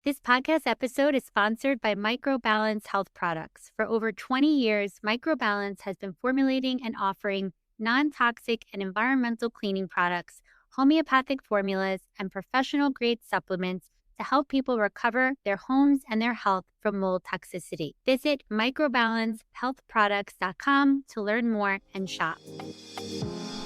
This podcast episode is sponsored by Microbalance Health Products. For over 20 years, Microbalance has been formulating and offering non-toxic and environmental cleaning products, homeopathic formulas, and professional-grade supplements to help people recover their homes and their health from mold toxicity. Visit microbalancehealthproducts.com to learn more and shop.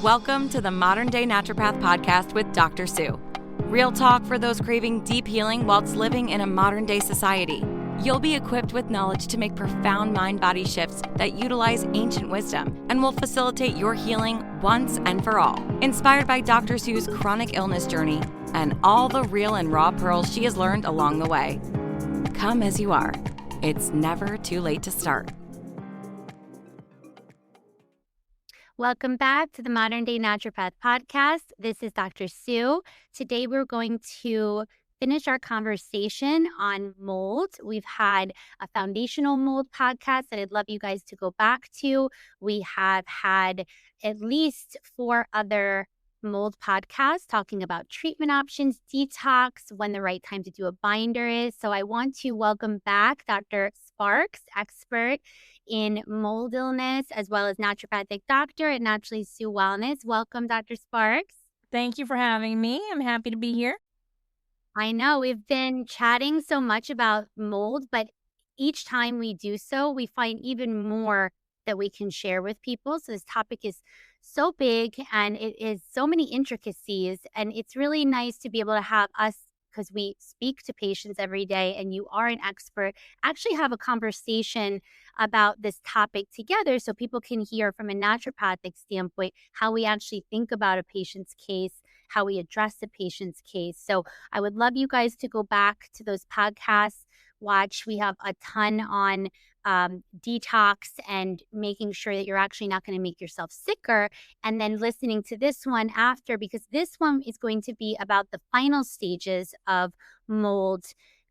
Welcome to the Modern Day Naturopath Podcast with Dr. Sue. Real talk for those craving deep healing whilst living in a modern day society. You'll be equipped with knowledge to make profound mind-body shifts that utilize ancient wisdom and will facilitate your healing once and for all. Inspired by Dr. Sue's chronic illness journey and all the real and raw pearls she has learned along the way. Come as you are. It's never too late to start. Welcome back to the Modern Day Naturopath Podcast. This is Dr. Sue. Today we're going to finish our conversation on mold. We've had a foundational mold podcast that I'd love you guys to go back to. We have had at least 4 other mold podcasts talking about treatment options, detox, when the right time to do a binder is. So I want to welcome back Dr. Sparks, expert in mold illness, as well as naturopathic doctor at Naturally Sue Wellness. Welcome, Dr. Sparks. Thank you for having me. I'm happy to be here. I know we've been chatting so much about mold, but each time we do so, we find even more that we can share with people. So this topic is so big and it is so many intricacies, and it's really nice to be able to have us, because we speak to patients every day and you are an expert, actually have a conversation about this topic together so people can hear from a naturopathic standpoint how we actually think about a patient's case, how we address the patient's case. So I would love you guys to go back to those podcasts, watch. We have a ton on detox and making sure that you're actually not going to make yourself sicker, and then listening to this one after, because this one is going to be about the final stages of mold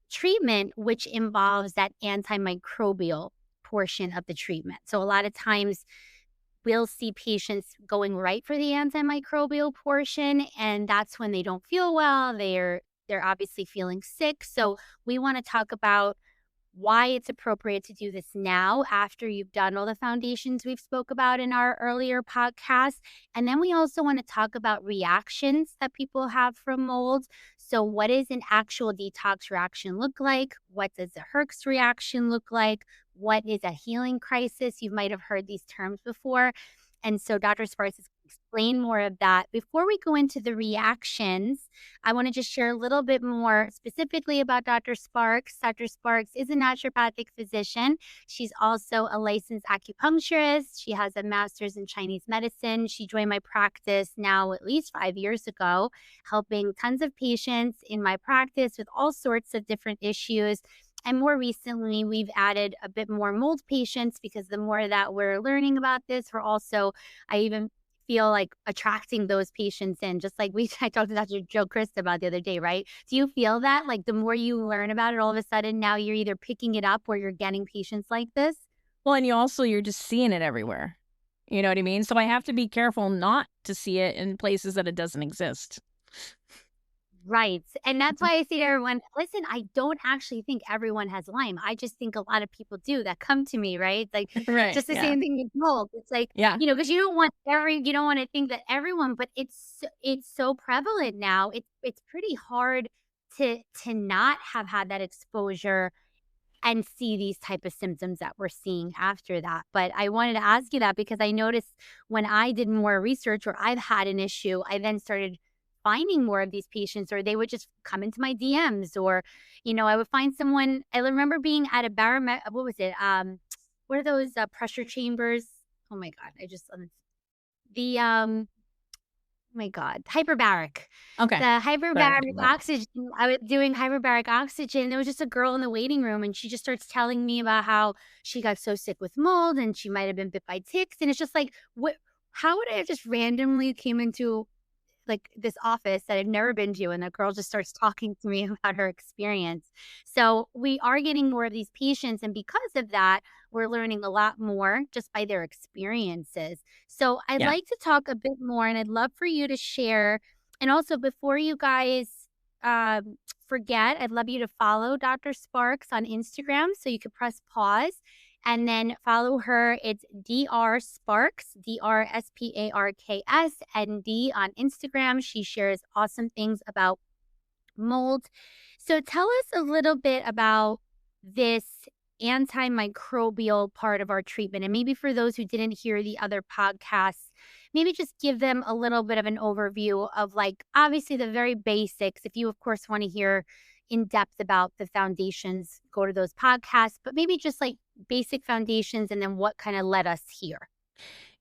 treatment, which involves that antimicrobial portion of the treatment. So a lot of times we'll see patients going right for the antimicrobial portion, and that's when they don't feel well. They're obviously feeling sick. So we want to talk about why it's appropriate to do this now after you've done all the foundations we've spoke about in our earlier podcast. And then we also want to talk about reactions that people have from mold. So what does an actual detox reaction look like? What does a Herx reaction look like? What is a healing crisis? You might have heard these terms before. And so Dr. Sparks is explain more of that. Before we go into the reactions, I want to just share a little bit more specifically about Dr. Sparks. Dr. Sparks is a naturopathic physician. She's also a licensed acupuncturist. She has a master's in Chinese medicine. She joined my practice now at least 5 years ago, helping tons of patients in my practice with all sorts of different issues. And more recently, we've added a bit more mold patients, because the more that we're learning about this, I even feel like attracting those patients in, just like I talked to Dr. Joe Christ about the other day, right? Do you feel that? Like the more you learn about it, all of a sudden now you're either picking it up or you're getting patients like this? Well, and you're just seeing it everywhere. You know what I mean? So I have to be careful not to see it in places that it doesn't exist. Right. And that's why I say to everyone, listen, I don't actually think everyone has Lyme. I just think a lot of people do that come to me, right? Like Right. just the same thing with mold. It's like, Yeah. because you don't want to think that everyone, but it's so prevalent now. It's pretty hard to not have had that exposure and see these type of symptoms that we're seeing after that. But I wanted to ask you that because I noticed when I did more research or I've had an issue, I then started finding more of these patients, or they would just come into my DMs, or, I would find someone. I remember being at a barometer. What was it? What are those pressure chambers? Oh my God. Oh my God, hyperbaric. Okay. The hyperbaric oxygen. I was doing hyperbaric oxygen. There was just a girl in the waiting room, and she just starts telling me about how she got so sick with mold and she might have been bit by ticks. And it's just like, how would I have just randomly came into like this office that I've never been to, and the girl just starts talking to me about her experience. So we are getting more of these patients, and because of that, we're learning a lot more just by their experiences. So I'd like to talk a bit more, and I'd love for you to share. And also, before you guys forget, I'd love you to follow Dr. Sparks on Instagram. So you could press pause and then follow her. It's Dr. Sparks, DrSparks, on Instagram. She shares awesome things about mold. So tell us a little bit about this antimicrobial part of our treatment. And maybe for those who didn't hear the other podcasts, maybe just give them a little bit of an overview of, like, obviously the very basics. If you, of course, want to hear in depth about the foundations, go to those podcasts, but maybe just like basic foundations and then what kind of led us here.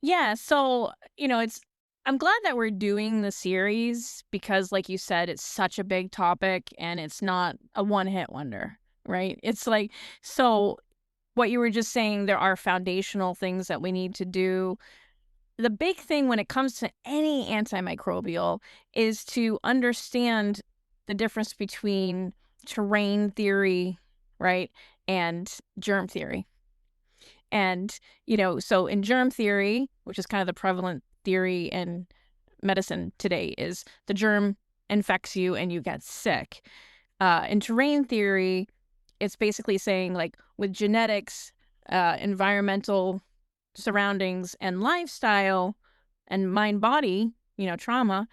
Yeah, so, I'm glad that we're doing the series because, like you said, it's such a big topic and it's not a one-hit wonder, right? It's like, so what you were just saying, there are foundational things that we need to do. The big thing when it comes to any antimicrobial is to understand the difference between terrain theory, right, and germ theory. And, so in germ theory, which is kind of the prevalent theory in medicine today, is the germ infects you and you get sick. In terrain theory, it's basically saying, like, with genetics, environmental surroundings, and lifestyle, and mind-body, trauma,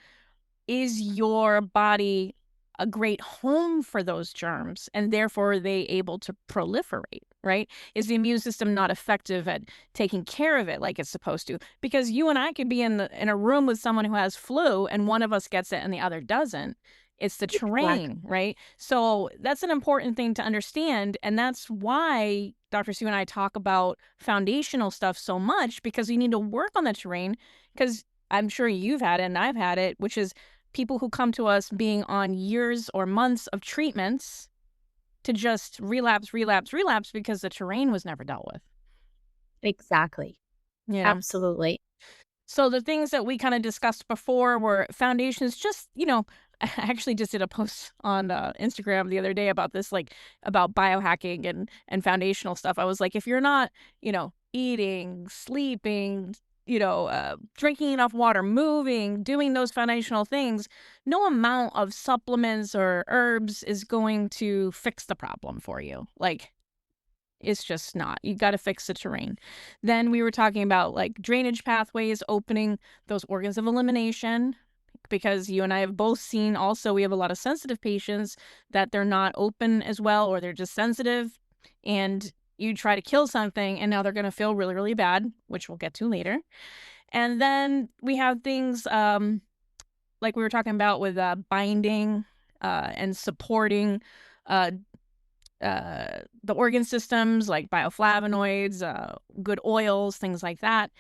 is your body a great home for those germs, and therefore are they able to proliferate, right? Is the immune system not effective at taking care of it like it's supposed to? Because you and I could be in a room with someone who has flu and one of us gets it and the other doesn't. It's the Exactly. terrain, right? So that's an important thing to understand, and that's why Dr. Sue and I talk about foundational stuff so much, because we need to work on the terrain, because I'm sure you've had it and I've had it, which is people who come to us being on years or months of treatments to just relapse, relapse, relapse because the terrain was never dealt with. Exactly. Yeah. Absolutely. So the things that we kind of discussed before were foundations, just, I actually just did a post on Instagram the other day about this, like about biohacking and foundational stuff. I was like, if you're not, eating, sleeping, drinking enough water, moving, doing those foundational things, no amount of supplements or herbs is going to fix the problem for you. Like, it's just not. You got to fix the terrain. Then we were talking about, like, drainage pathways, opening those organs of elimination, because you and I have both seen also we have a lot of sensitive patients that they're not open as well, or they're just sensitive, and you try to kill something and now they're going to feel really, really bad, which we'll get to later. And then we have things like we were talking about with binding and supporting uh, the organ systems, like bioflavonoids, good oils, things like that.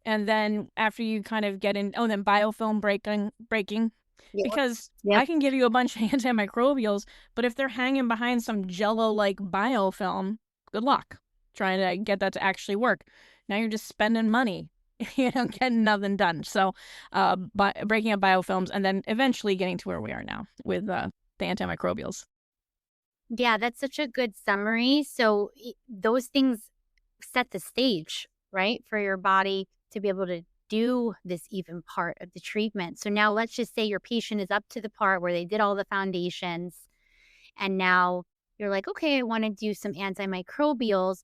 And then after you kind of get in, then biofilm breaking, Yep. because Yep. I can give you a bunch of antimicrobials, but if they're hanging behind some jello-like biofilm, good luck trying to get that to actually work. Now you're just spending money, getting nothing done. So breaking up biofilms and then eventually getting to where we are now with the antimicrobials. Yeah, that's such a good summary. So those things set the stage, right, for your body to be able to do this even part of the treatment. So now let's just say your patient is up to the part where they did all the foundations and now you're like, okay, I want to do some antimicrobials.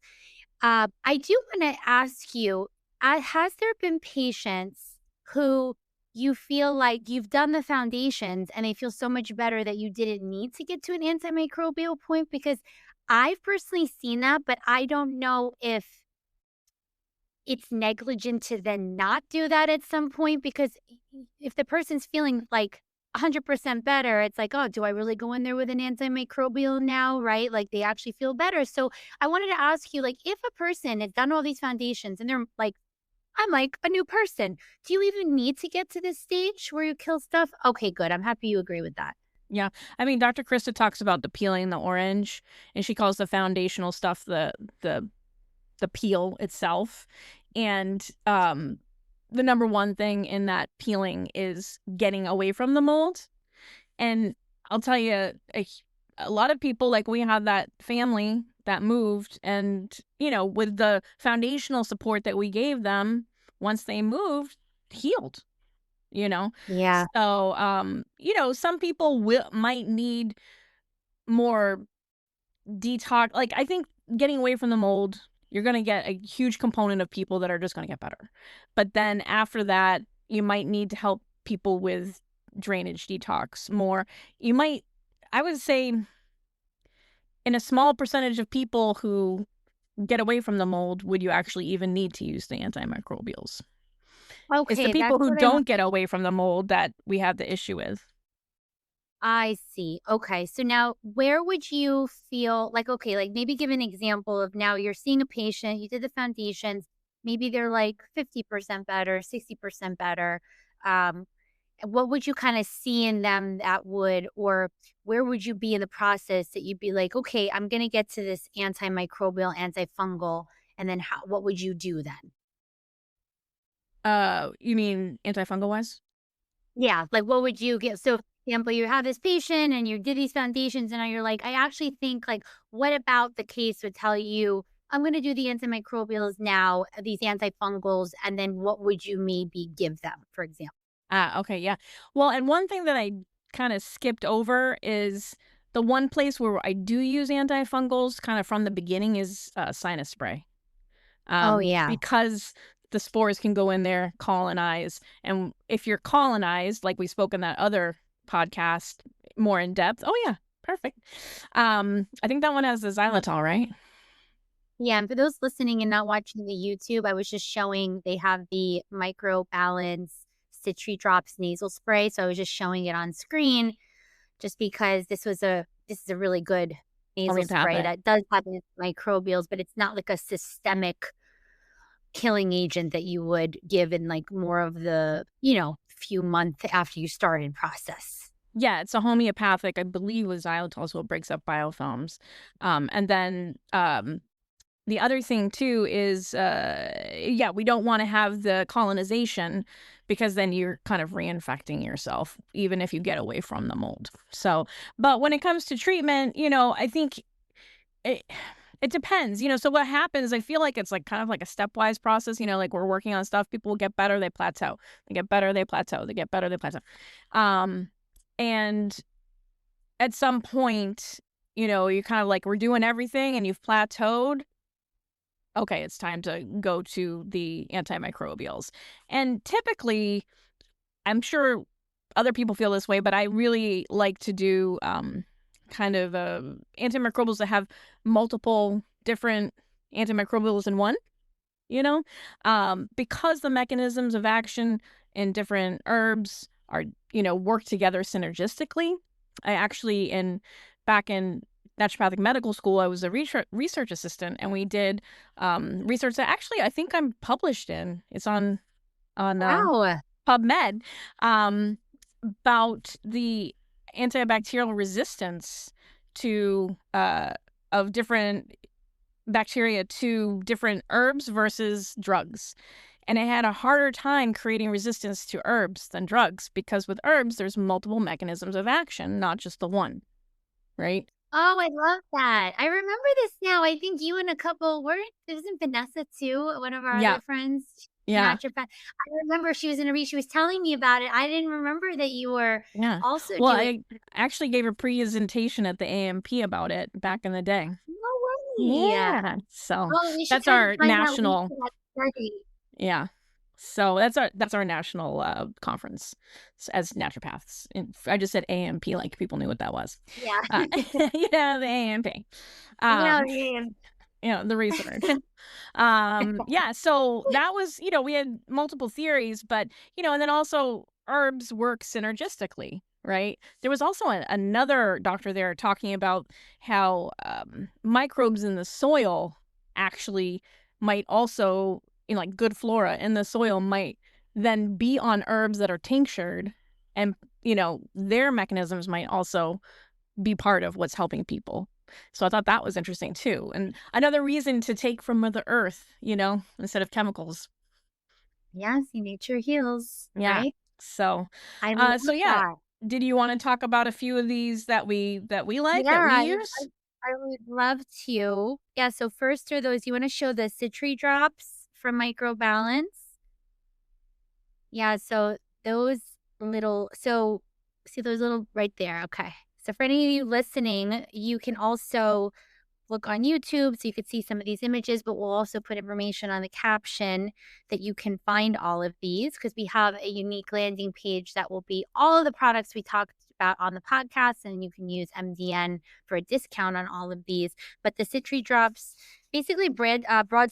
I do want to ask you, has there been patients who you feel like you've done the foundations and they feel so much better that you didn't need to get to an antimicrobial point? Because I've personally seen that, but I don't know if it's negligent to then not do that at some point, because if the person's feeling like 100% better, it's like, oh, do I really go in there with an antimicrobial now, right? Like they actually feel better. So I wanted to ask you, like, if a person has done all these foundations and they're like, I'm like a new person, do you even need to get to this stage where you kill stuff? Okay, good. I'm happy you agree with that. Yeah. I mean, Dr. Krista talks about the peeling the orange, and she calls the foundational stuff the peel itself. And the number one thing in that peeling is getting away from the mold. And I'll tell you, a lot of people, like, we had that family that moved, and, with the foundational support that we gave them, once they moved, healed, you know? Yeah. So, some people might need more detox. Like, I think getting away from the mold, you're going to get a huge component of people that are just going to get better. But then after that, you might need to help people with drainage detox more. You might, I would say, in a small percentage of people who get away from the mold, would you actually even need to use the antimicrobials? It's the Okay, people that's who what I want. don't get away from the mold that we have the issue with. I see. Okay. So now where would you feel like, okay, like maybe give an example of now you're seeing a patient, you did the foundations, maybe they're like 50% better, 60% better. Um, what would you kind of see in them that would, or where would you be in the process that you'd be like, okay, I'm going to get to this antimicrobial, antifungal, and then what would you do then? You mean antifungal wise? Yeah, like, what would you give? So, for example, you have this patient and you did these foundations, and now you're like, I actually think, like, what about the case would tell you, I'm gonna do the antimicrobials now, these antifungals, and then what would you maybe give them, for example? Ah, okay, yeah. Well, and one thing that I kind of skipped over is the one place where I do use antifungals kind of from the beginning is sinus spray. Oh, yeah. Because the spores can go in there, colonize. And if you're colonized, like we spoke in that other podcast more in depth. Oh, yeah, perfect. I think that one has the xylitol, right? Yeah, and for those listening and not watching the YouTube, I was just showing they have the Microbalance Citri Drops nasal spray, so I was just showing it on screen just because this is a really good nasal spray Homeopathic. that does have microbials, but it's not like a systemic killing agent that you would give in like more of the, few months after you started process. Yeah, it's a homeopathic, I believe, with xylitol, so it breaks up biofilms. And then the other thing too is, yeah, we don't want to have the colonization because then you're kind of reinfecting yourself, even if you get away from the mold. So, but when it comes to treatment, I think it, it depends, so what happens, I feel like it's like kind of like a stepwise process, like we're working on stuff, people will get better, they plateau, they get better, they plateau, they get better, they plateau. Um, and at some point, you're kind of like, we're doing everything and you've plateaued. Okay, it's time to go to the antimicrobials. And typically, I'm sure other people feel this way, but I really like to do kind of antimicrobials that have multiple different antimicrobials in one, because the mechanisms of action in different herbs are, work together synergistically. I actually, back in naturopathic medical school, I was a research assistant, and we did research that actually I think I'm published in. It's on Wow. PubMed, um, about the antibacterial resistance to of different bacteria to different herbs versus drugs. And I had a harder time creating resistance to herbs than drugs because with herbs, there's multiple mechanisms of action, not just the one, right? Oh, I love that. I remember this now. I think you and a couple were isn't Vanessa too, one of our Yeah, other friends, yeah, naturopath. I remember she was in a she was telling me about it. I didn't remember that you were yeah. also Well, doing. I actually gave a presentation at the AMP about it back in the day. No way. Yeah. So Oh, we should that's try to our find that link national, to that study. yeah. So that's our national conference as naturopaths. And I just said AMP like people knew what that was. Yeah. Yeah, the AMP. Yeah, Um, yeah. the research. Yeah, so that was, we had multiple theories, but, and then also herbs work synergistically, right? There was also another doctor there talking about how microbes in the soil actually might also, like good flora in the soil might then be on herbs that are tinctured, and, their mechanisms might also be part of what's helping people. So I thought that was interesting too. And another reason to take from Mother Earth, instead of chemicals. Yeah, see, nature heals, Yeah. right? So I love so yeah, that. did you want to talk about a few of these that we like, Yeah, that we I use? I would love to. Yeah, so first are those you wanna show the Citri drops from Microbalance? Yeah, so those see those little right there, okay. So for any of you listening, you can also look on YouTube so you could see some of these images, but we'll also put information on the caption that you can find all of these because we have a unique landing page that will be all of the products we talked about on the podcast, and you can use MDN for a discount on all of these. But the Citri drops, basically broad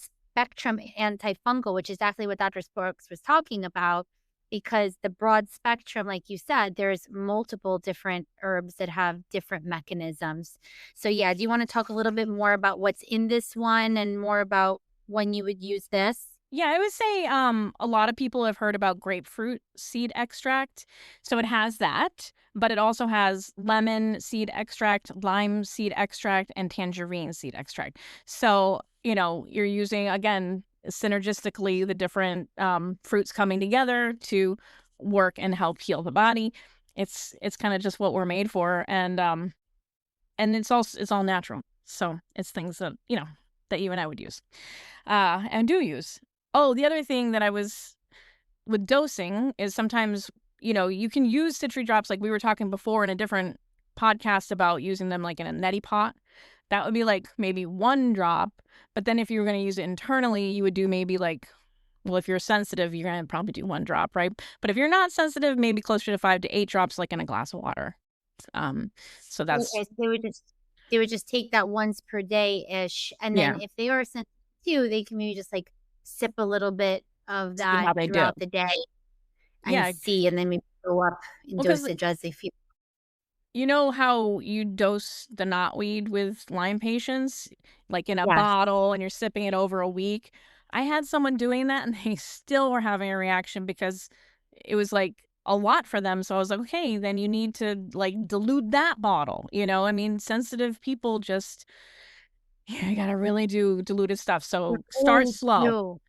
spectrum antifungal, which is exactly what Dr. Sparks was talking about, because the broad spectrum, like you said, there's multiple different herbs that have different mechanisms. So yeah, do you want to talk a little bit more about what's in this one and more about when you would use this? Yeah, I would say a lot of people have heard about grapefruit seed extract. So it has that, but it also has lemon seed extract, lime seed extract, and tangerine seed extract. So, you're using, again, synergistically the different fruits coming together to work and help heal the body. It's kind of just what we're made for, and it's all natural. So it's things that that you and I would use and do use. Oh, the other thing that I was with dosing is sometimes, you can use Citri drops like we were talking before in a different podcast about using them like in a neti pot. That would be like maybe 1 drop. But then if you were going to use it internally, you would do maybe like, well, if you're sensitive, you're going to probably do 1 drop, right? But if you're not sensitive, maybe closer to 5 to 8 drops like in a glass of water. So that's, Okay, so they would just take that once per day ish, and yeah, then if they are sensitive too, they can maybe just like sip a little bit of see how that they do. throughout the day and Yeah. see, and then maybe go up in Because dosage as they feel. you know how you dose the knotweed with Lyme patients, like in a Yes. bottle, and you're sipping it over a week? I had someone doing that, and they still were having a reaction because it was like a lot for them. So I was like, okay, then you need to like dilute that bottle. I mean, sensitive people just, you gotta really do diluted stuff. You're So start going slow,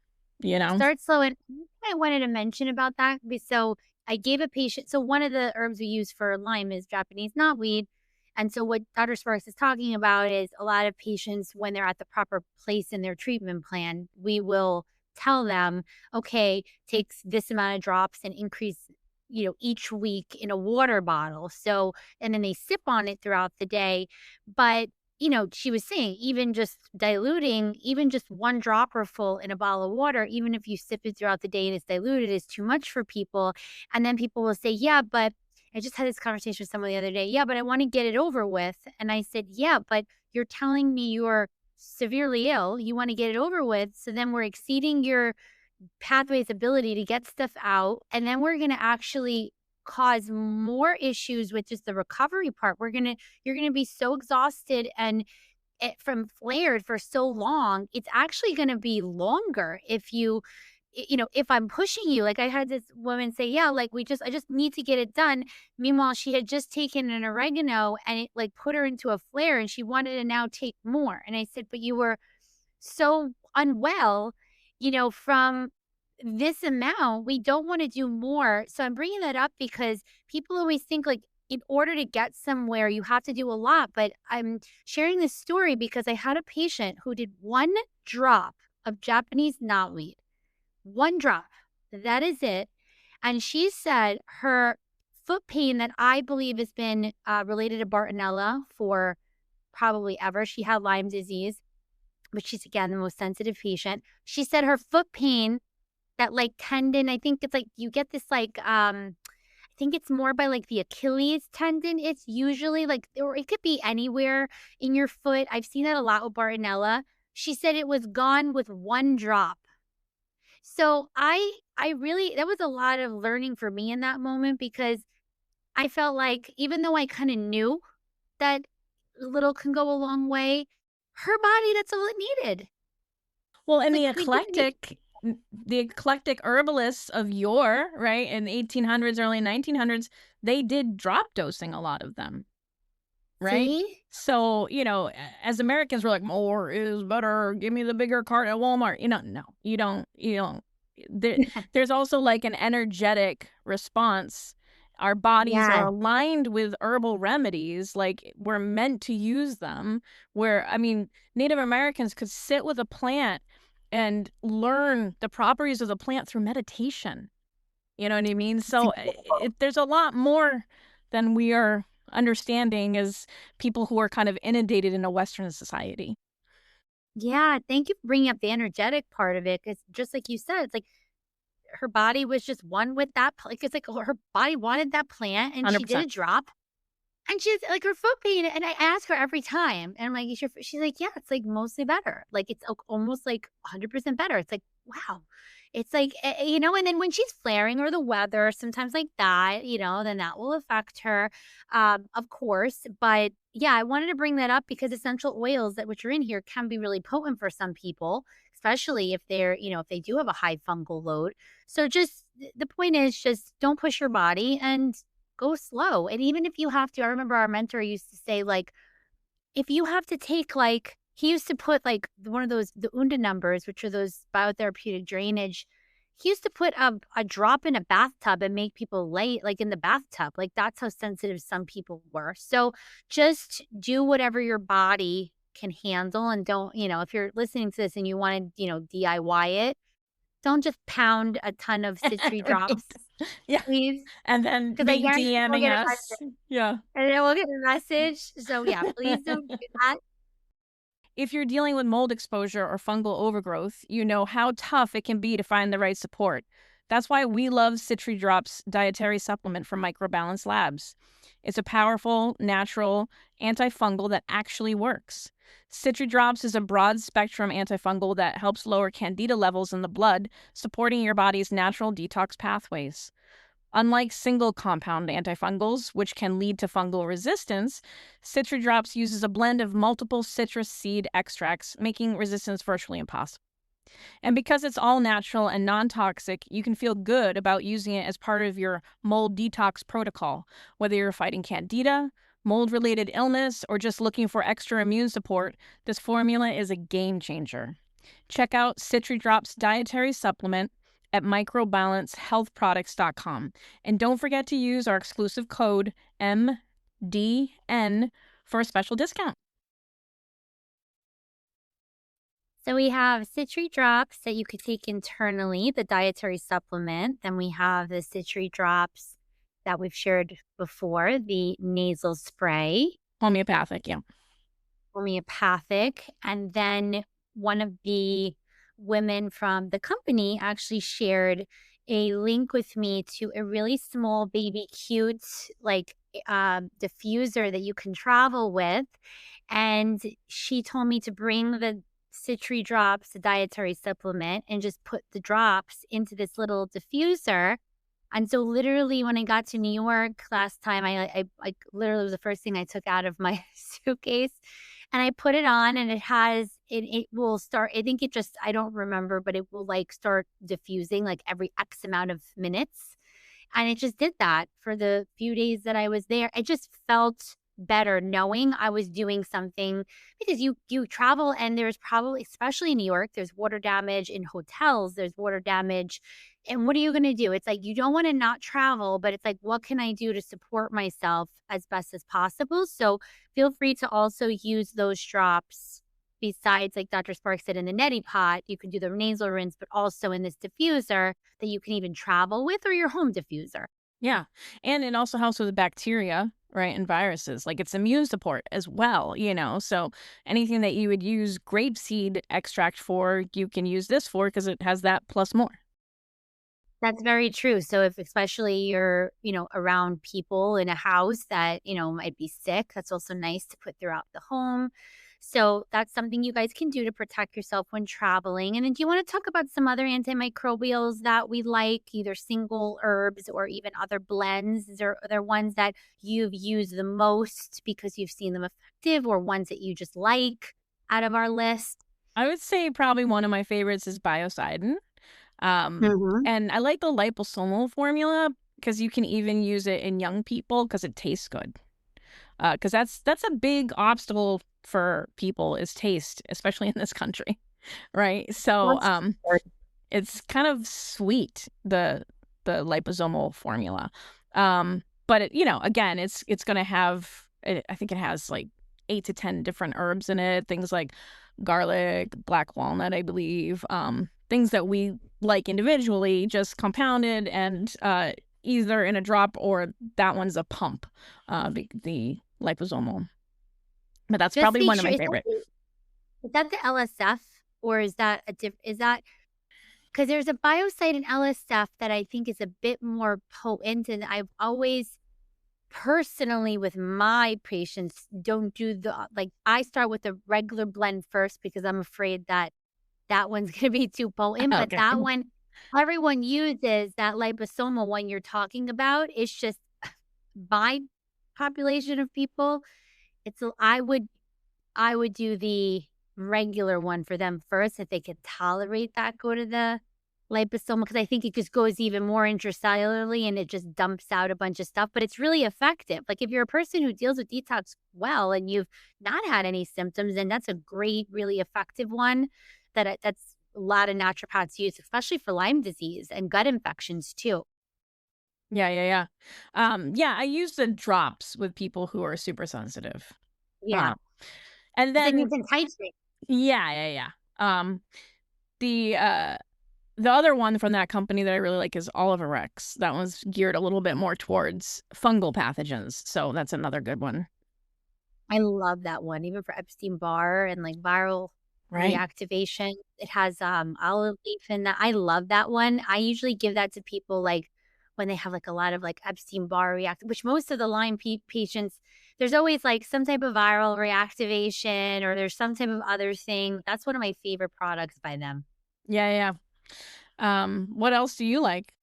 to. you know? Start slow. And I wanted to mention about that. So I gave a patient, so one of the herbs we use for Lyme is Japanese knotweed. And so what Dr. Sparks is talking about is a lot of patients, when they're at the proper place in their treatment plan, we will tell them, okay, takes this amount of drops and increase, each week in a water bottle. So, and then they sip on it throughout the day. But she was saying even just diluting, even just 1 dropper full in a bottle of water, even if you sip it throughout the day and it's diluted, is too much for people. And then people will say, yeah, but I just had this conversation with someone the other day. Yeah, but I want to get it over with. And I said, yeah, but you're telling me you're severely ill. You want to get it over with. So then we're exceeding your pathway's ability to get stuff out. And then we're going to actually cause more issues with just the recovery part. You're going to be so exhausted and from flared for so long, it's actually going to be longer if if I'm pushing you. Like I had this woman say, yeah, like I just need to get it done. Meanwhile, she had just taken an oregano and it like put her into a flare and she wanted to now take more. And I said, but you were so unwell, from this amount, we don't want to do more. So I'm bringing that up because people always think like in order to get somewhere, you have to do a lot. But I'm sharing this story because I had a patient who did 1 drop of Japanese knotweed, 1 drop. That is it. And she said her foot pain that I believe has been related to Bartonella for probably ever. She had Lyme disease, but she's again the most sensitive patient. She said her foot pain, that like tendon, I think it's like you get this like I think it's more by like the Achilles tendon. It's usually like, or it could be anywhere in your foot. I've seen that a lot with Bartonella. She said it was gone with 1 drop. So I really, that was a lot of learning for me in that moment because I felt like even though I kind of knew that little can go a long way, her body, that's all it needed. Well, It's and like we didn't need. the eclectic herbalists of yore, right, in the 1800s, early 1900s, they did drop dosing, a lot of them, right? See? So, as Americans, we're like, more is better. Give me the bigger cart at Walmart. No, you don't. There's also like an energetic response. Our bodies are Yeah. aligned with herbal remedies. Like we're meant to use them. Where, I mean, Native Americans could sit with a plant and learn the properties of the plant through meditation. You know what I mean? So there's a lot more than we are understanding as people who are kind of inundated in a Western society. Yeah, thank you for bringing up the energetic part of it, because just like you said, it's like her body was just one with that like, it's like her body wanted that plant, and she did 100%. a drop. And she's like, her foot pain, and I ask her every time, and I'm like, "Is your foot?" She's like, "Yeah, it's, like, mostly better." Like, it's almost, like, 100% better. It's like, wow. It's like, and then when she's flaring or the weather, sometimes like that, then that will affect her, of course. But, yeah, I wanted to bring that up because essential oils that which are in here can be really potent for some people, especially if if they do have a high fungal load. So just the point is just don't push your body and go slow. And even if you have to, I remember our mentor used to say, like, if you have to take, like, he used to put, like, one of those, the UNDA numbers, which are those biotherapeutic drainage. He used to put a drop in a bathtub and make people lay, like, in the bathtub. Like, that's how sensitive some people were. So just do whatever your body can handle. And don't, if you're listening to this and you want to, DIY it, don't just pound a ton of citry Right. drops, Yeah. please. And then Because I be guarantee we'll DMing get a us. message. Yeah. And then we'll get a message. So, yeah, please don't do that. If you're dealing with mold exposure or fungal overgrowth, you know how tough it can be to find the right support. That's why we love Citri Drops dietary supplement from Microbalance Labs. It's a powerful, natural antifungal that actually works. Citri Drops is a broad spectrum antifungal that helps lower candida levels in the blood, supporting your body's natural detox pathways. Unlike single compound antifungals, which can lead to fungal resistance, Citridrops uses a blend of multiple citrus seed extracts, making resistance virtually impossible. And because it's all natural and non toxic, you can feel good about using it as part of your mold detox protocol, whether you're fighting candida, mold related illness, or just looking for extra immune support. This formula is a game changer. Check out Citridrops dietary supplement at microbalancehealthproducts.com. And don't forget to use our exclusive code MDN for a special discount. So we have Citri drops that you could take internally, the dietary supplement. Then we have the Citri drops that we've shared before, the nasal spray, Homeopathic, yeah. homeopathic. And then one of the women from the company actually shared a link with me to a really small baby cute, like, diffuser that you can travel with. And she told me to bring the Citri drops, the dietary supplement, and just put the drops into this little diffuser. And so literally when I got to New York last time, I literally was the first thing I took out of my suitcase, and I put it on, and it will start, I think it just, I don't remember, but it will, like, start diffusing like every X amount of minutes. And it just did that for the few days that I was there. I just felt better knowing I was doing something, because you travel, and there's probably, especially in New York, there's water damage in hotels, there's water damage. And what are you going to do? It's like you don't want to not travel, but it's like, what can I do to support myself as best as possible? So feel free to also use those drops. Besides, like Dr. Spark said, in the neti pot, you can do the nasal rinse, but also in this diffuser that you can even travel with, or your home diffuser. Yeah. And it also helps with bacteria, right? And viruses. Like it's immune support as well, you know? So anything that you would use grapeseed extract for, you can use this for because it has that plus more. That's very true. So if especially you're, around people in a house that, might be sick, that's also nice to put throughout the home. So that's something you guys can do to protect yourself when traveling. And then do you want to talk about some other antimicrobials that we like, either single herbs or even other blends? Are there ones that you've used the most because you've seen them effective, or ones that you just like out of our list? I would say probably one of my favorites is biocidin. Mm-hmm. And I like the liposomal formula because you can even use it in young people because it tastes good. Because that's a big obstacle for people is taste, especially in this country, right? So it's kind of sweet, the liposomal formula. But again, it's going to have, I think it has like 8 to 10 different herbs in it, things like garlic, black walnut, I believe, things that we like individually, just compounded and either in a drop or that one's a pump, the liposomal. But that's Just probably make one of sure, my favorite. is that the LSF, or is that is that, because there's a biocide in LSF that I think is a bit more potent, and I've always personally with my patients don't do the like, I start with the regular blend first because I'm afraid that that one's gonna be too potent, but Okay. that one everyone uses, that liposomal one you're talking about. It's just my population of people, it's a I would do the regular one for them first. If they could tolerate that, go to the liposomal, because I think it just goes even more intracellularly and it just dumps out a bunch of stuff, but it's really effective. Like, if you're a person who deals with detox well and you've not had any symptoms, then that's a great, really effective one that's a lot of naturopaths use, especially for Lyme disease and gut infections too. Yeah, yeah, yeah. Yeah, I use the drops with people who are super sensitive. Yeah, Uh, and because then you then can titrate. yeah, yeah, yeah. The the other one from that company that I really like is Oliver Rex. That one's geared a little bit more towards fungal pathogens, so that's another good one. I love that one, even for Epstein-Barr and, like, viral Right. reactivation. It has, olive leaf in that. I love that one. I usually give that to people, like, when they have, like, a lot of, like, Epstein-Barr which most of the Lyme patients, there's always, like, some type of viral reactivation or there's some type of other thing. That's one of my favorite products by them. Yeah, yeah. What else do you like?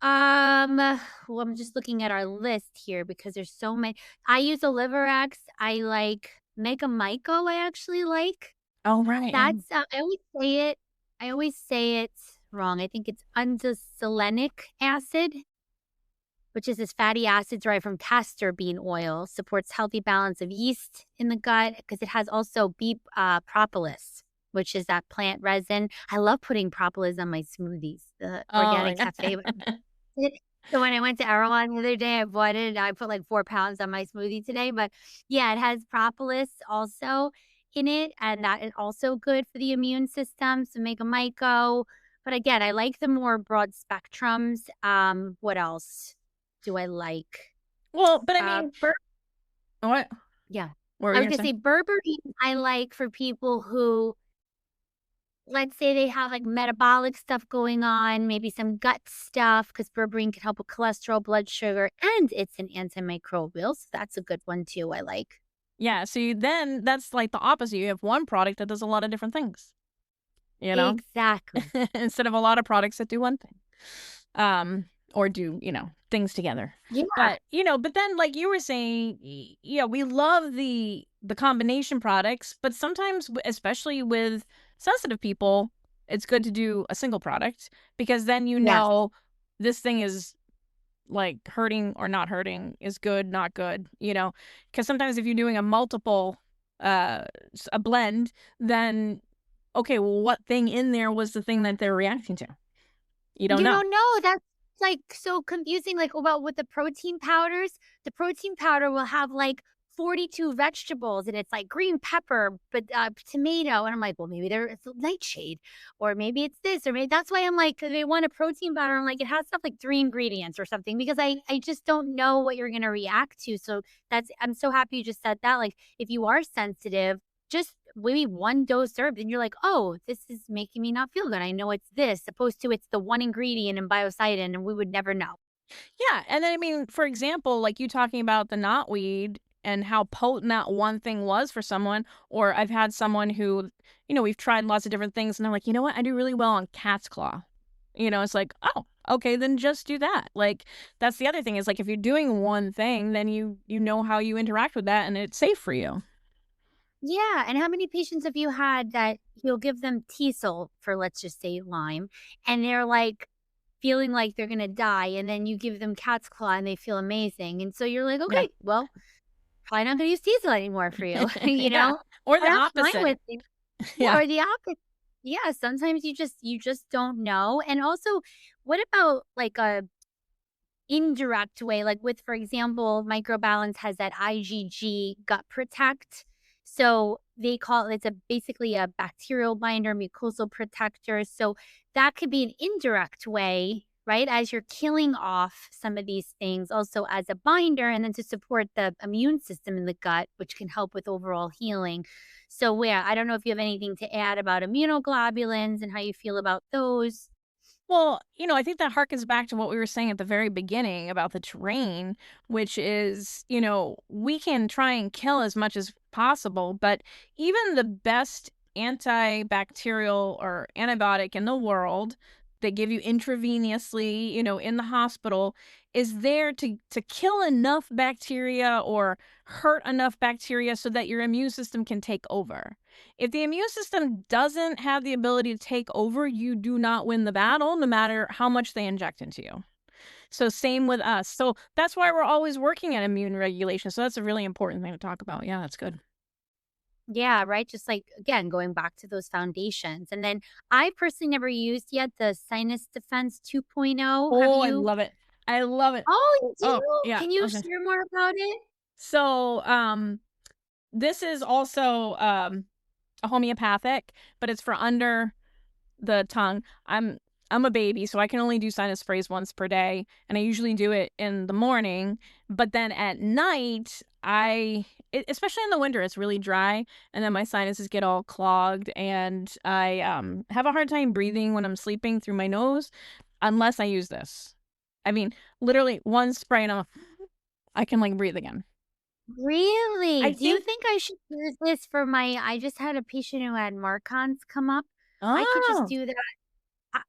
Well, I'm just looking at our list here because there's so many. I use Oliverax. I like Mega Myco, I actually like. Oh, right. Yeah. That's, I always say it wrong. I think it's undesolenic acid, which is this fatty acid derived from castor bean oil, supports healthy balance of yeast in the gut because it has also propolis, which is that plant resin. I love putting propolis on my smoothies, the Oh, organic cafe. It So when I went to Erewhon the other day, I bought it, I put, like, 4 pounds on my smoothie today, but, yeah, it has propolis also in it, and that is also good for the immune system, so make a myco. But again, I like the more broad spectrums. What else do I like? well, but I Uh, mean, bur what? Yeah. What were I you was gonna gonna say? say berberine I like for people who, let's say they have, like, metabolic stuff going on, maybe some gut stuff, because berberine can help with cholesterol, blood sugar, and it's an antimicrobial, so that's a good one too, I like. Yeah, see, then that's like the opposite. You have one product that does a lot of different things, you know, Exactly. instead of a lot of products that do one thing, or do, things together. Yeah, But, but then like you were saying, yeah, we love the combination products, but sometimes, especially with sensitive people, it's good to do a single product because then yes. this thing is like hurting or not hurting, is good, not good, because sometimes if you're doing a multiple, a blend, then okay, well, what thing in there was the thing that they're reacting to? You don't You know. don't know, that's, like, so confusing, like, about with the protein powders. The protein powder will have, like, 42 vegetables, and it's, like, green pepper, but, tomato, and I'm like, "Well, maybe it's a nightshade, or maybe it's this, or maybe" that's why I'm like, they want a protein powder, I'm like, it has stuff like 3 ingredients or something because I just don't know what you're gonna react to, so I'm so happy you just said that, like, if you are sensitive, just maybe 1 dose served, and you're like, "Oh, this is making me not feel good. I know it's this," opposed to it's the one ingredient in biocidin, and we would never know. Yeah, and then I mean, for example, like you talking about the knotweed and how potent that one thing was for someone, or I've had someone who, we've tried lots of different things, and they're like, you know what, I do really well on cat's claw. It's like, oh, okay, then just do that. Like, that's the other thing is like if you're doing one thing, then you know how you interact with that, and it's safe for you. Yeah, and how many patients have you had that you'll give them Teasel for, let's just say, Lyme, and they're, like, feeling like they're gonna die, and then you give them cat's claw and they feel amazing, and so you're like, Yeah. "Okay, well, probably not gonna use Teasel anymore for you," you Yeah. know? Or the And I'm fine opposite. with it. Yeah, Yeah. or the opposite. Yeah, sometimes you just don't know, and also, what about, like, a indirect way, like with, for example, Microbalance has that IgG gut protect. So they call it's a basically a bacterial binder, mucosal protector. So that could be an indirect way right? As you're killing off some of these things, also as a binder, and then to support the immune system in the gut, which can help with overall healing. So, where I don't know if you have anything to add about immunoglobulins and how you feel about those. Well, I think that harkens back to what we were saying at the very beginning about the terrain, which is, we can try and kill as much as possible, but even the best antibacterial or antibiotic in the world they give you intravenously, in the hospital is there to kill enough bacteria or hurt enough bacteria so that your immune system can take over. If the immune system doesn't have the ability to take over, you do not win the battle, no matter how much they inject into you. So same with us. So that's why we're always working at immune regulation. So that's a really important thing to talk about. Yeah, that's good. Yeah, right. Just like, again, going back to those foundations. And then I personally never used yet the Sinus Defense 2.0. Have Oh, I you? love it. I love it. Oh, you Oh, do? yeah. Can you Okay. share more about it? So, this is also a homeopathic, but it's for under the tongue. I'm a baby, so I can only do sinus sprays once per day, and I usually do it in the morning. But then at night, especially in the winter, it's really dry, and then my sinuses get all clogged, and I have a hard time breathing when I'm sleeping through my nose, unless I use this. I mean, literally one spray and I can like breathe again. Really? I Do you think. think I should use this for I just had a patient who had Marcons come up. I could just Oh, do that,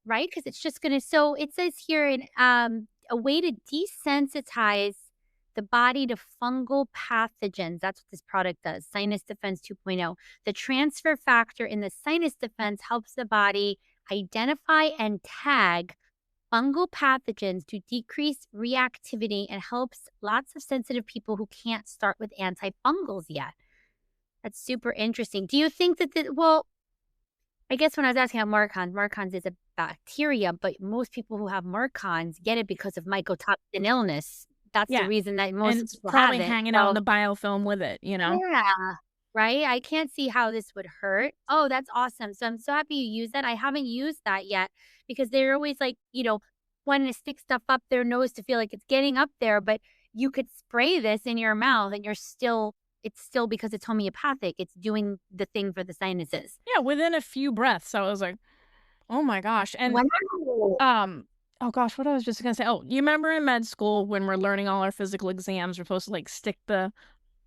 right? Because it's just gonna, so it says here in, a way to desensitize the body to fungal pathogens. That's what this product does, Sinus Defense 2.0. The transfer factor in the sinus defense helps the body identify and tag fungal pathogens to decrease reactivity and helps lots of sensitive people who can't start with antifungals yet. That's super interesting. Do you think that well, I guess when I was asking about Marcons is a bacteria, but most people who have Marcons get it because of mycotoxin illness. That's the yeah. reason that And most it's people have probably it. hanging out in So, the biofilm with it, you know? yeah, right? I can't see how this would hurt. Oh, that's awesome. So I'm so happy you use that. I haven't used that yet because they're always like, wanting to stick stuff up their nose to feel like it's getting up there, but you could spray this in your mouth and it's still because it's homeopathic. It's doing the thing for the sinuses. Yeah, within a few breaths. I was like, "Oh my gosh." And, Wow. oh gosh, what I was just gonna say. Oh, you remember in med school when we're learning all our physical exams, we're supposed to, like, stick the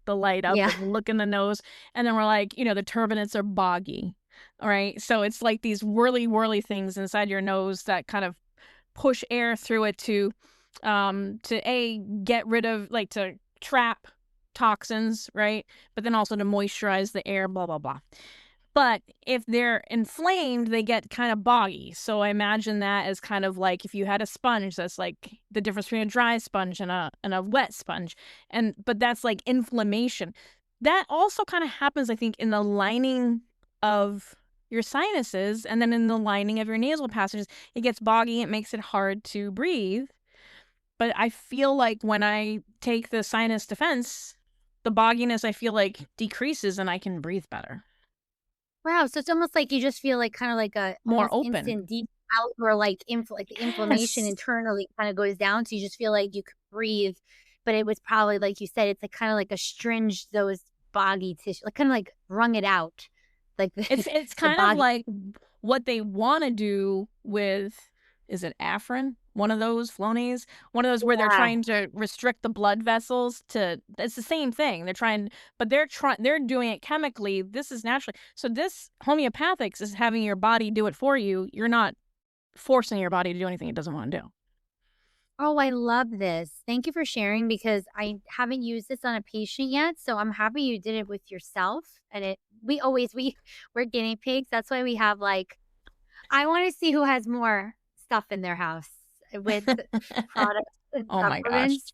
light up Yeah. and look in the nose, and then we're like, the turbinates are boggy, alright? So it's like these whirly things inside your nose that kind of push air through it to get rid of like, to trap toxins, right? But then also to moisturize the air, blah, blah, blah. But if they're inflamed, they get kind of boggy. So I imagine that as kind of like if you had a sponge, that's like the difference between a dry sponge and a wet sponge. But that's like inflammation. That also kind of happens, I think, in the lining of your sinuses and then in the lining of your nasal passages. It gets boggy, it makes it hard to breathe. But I feel like when I take the sinus defense, the bogginess I feel like decreases and I can breathe better. Wow, so it's almost like you just feel like kinda like a More almost open. instant deep out or like like the inflammation Yes. internally kinda goes down, so you just feel like you could breathe, but it was probably, like you said, it's like kinda like astringed those boggy tissue, like, kinda like wrung it out, like the It's the kind of boggy. like what they wanna do with, is it Afrin? One of those, Flonase? One of those where they're Yeah. trying to restrict the blood vessels to, it's the same thing. They're doing it chemically. This is naturally. So this homeopathics is having your body do it for you. You're not forcing your body to do anything it doesn't wanna do. Oh, I love this. Thank you for sharing because I haven't used this on a patient yet, so I'm happy you did it with yourself, and we're guinea pigs, that's why we have, like, I wanna see who has more stuff in their house with products and Oh my gosh. supplements.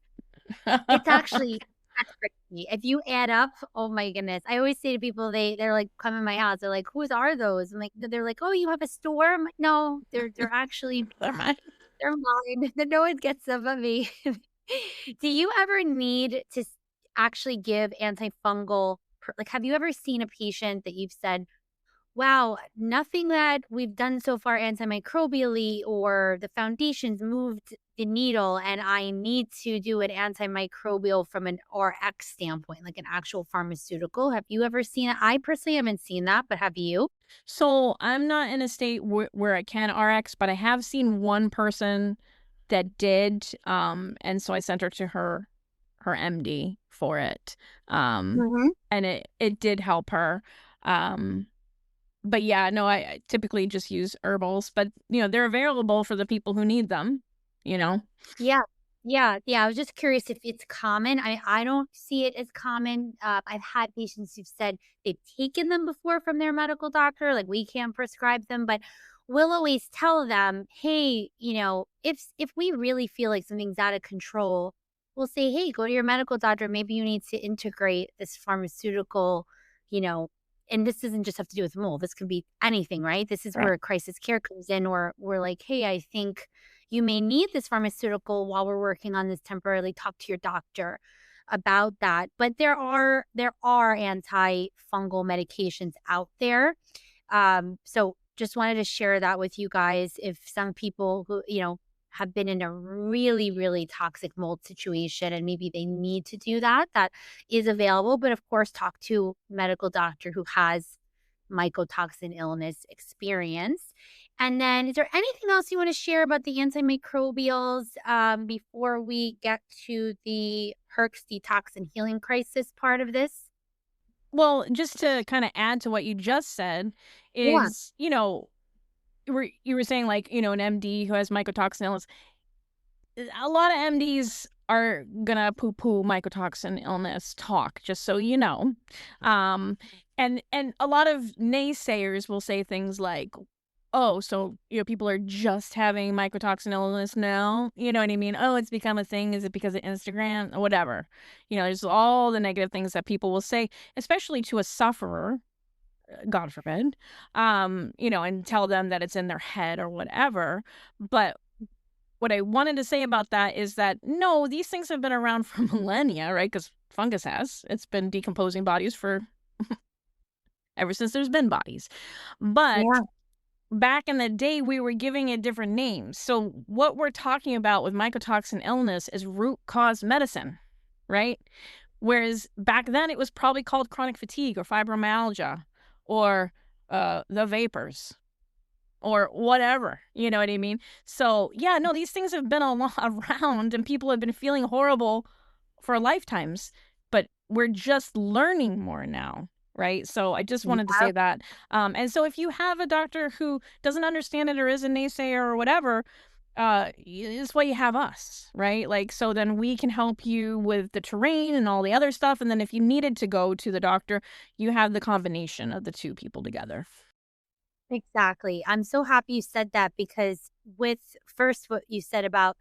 It's actually that's crazy. If you add up, oh my goodness. I always say to people, they're like, "Come in my house." They're like, "Whose are those?" I'm like, they're like, "Oh, you have a store?" I'm like, "No, they're actually Never mind. they're mine. No one gets them but me." Do you ever need to actually give antifungal? Like, have you ever seen a patient that you've said, wow, nothing that we've done so far antimicrobially or the foundations moved the needle, and I need to do an antimicrobial from an RX standpoint, like an actual pharmaceutical. Have you ever seen it? I personally haven't seen that, but have you? So I'm not in a state where I can RX, but I have seen one person that did, and so I sent her to her MD for it, Mhm. and it did help her. Um, but yeah, no, I typically just use herbals, but they're available for the people who need them. You know, Yeah. Yeah, I was just curious if it's common. I don't see it as common. I've had patients who've said they've taken them before from their medical doctor, like, we can't prescribe them, but we'll always tell them, "Hey, if we really feel like something's out of control, we'll say, 'Hey, go to your medical doctor. Maybe you need to integrate this pharmaceutical,'" you know, and this doesn't just have to do with mold. This could be anything, right? This is right? where crisis care comes in, or we're like, "Hey, I think you may need this pharmaceutical while we're working on this temporarily. Talk to your doctor about that." But there are antifungal medications out there. So just wanted to share that with you guys. If some people who, have been in a really, really toxic mold situation and maybe they need to do that, that is available. But of course, talk to a medical doctor who has mycotoxin illness experience. And then, is there anything else you want to share about the antimicrobials before we get to the Herx detox and healing crisis part of this? Well, just to kind of add to what you just said, Yeah. is you were saying, like, an MD who has mycotoxin illness. A lot of MDs are gonna poo-poo mycotoxin illness talk, just so you know. Um, and a lot of naysayers will say things like, "Oh, so people are just having mycotoxin illness now." You know what I mean? "Oh, it's become a thing. Is it because of Instagram or whatever?" There's all the negative things that people will say, especially to a sufferer. God forbid, and tell them that it's in their head or whatever. But what I wanted to say about that is that, no, these things have been around for millennia, right? Because fungus has. It's been decomposing bodies for ever since there's been bodies. But Yeah. back in the day, we were giving it different names. So what we're talking about with mycotoxin illness is root cause medicine, right? Whereas back then it was probably called chronic fatigue or fibromyalgia or the vapors or whatever, you know what I mean? So, yeah, no, these things have been around and people have been feeling horrible for lifetimes, but we're just learning more now, right? So I just wanted to Yeah. say that. And so if you have a doctor who doesn't understand it or is a naysayer or whatever, it's why you have us, right? Like, so then we can help you with the terrain and all the other stuff. And then if you needed to go to the doctor, you have the combination of the two people together. Exactly. I'm so happy you said that because with first what you said about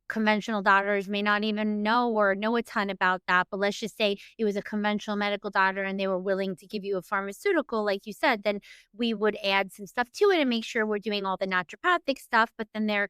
conventional doctors may not even know a ton about that, but let's just say it was a conventional medical doctor and they were willing to give you a pharmaceutical, like you said, then we would add some stuff to it and make sure we're doing all the naturopathic stuff. But then there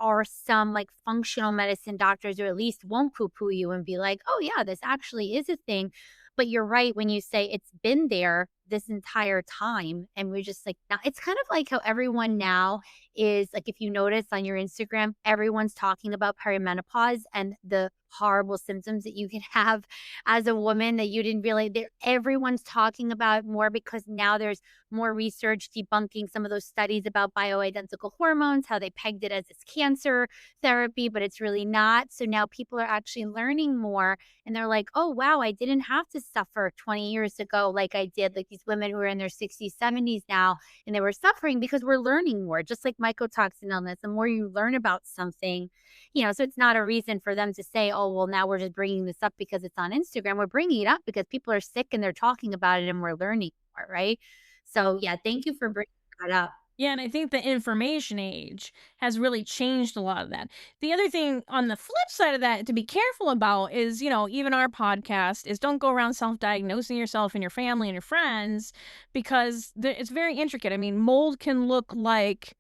are some like functional medicine doctors who at least won't poo-poo you and be like, "Oh yeah, this actually is a thing." But you're right when you say it's been there this entire time. And we're just like, now it's kind of like how everyone now is like, if you notice on your Instagram, everyone's talking about perimenopause and the horrible symptoms that you can have as a woman that you didn't really there. Everyone's talking about it more because now there's more research debunking some of those studies about bioidentical hormones, how they pegged it as this cancer therapy, but it's really not. So now people are actually learning more and they're like, "Oh wow, I didn't have to suffer 20 years ago like I did." Like these women who are in their 60s, 70s now, and they were suffering because we're learning more, just like mycotoxin illness. The more you learn about something, so it's not a reason for them to say, "Oh, well, now we're just bringing this up because it's on Instagram." We're bringing it up because people are sick and they're talking about it and we're learning more, right? So, yeah, thank you for bringing that up. Yeah, and I think the information age has really changed a lot of that. The other thing on the flip side of that to be careful about is, even our podcast is don't go around self-diagnosing yourself and your family and your friends because it's very intricate. I mean, mold can look like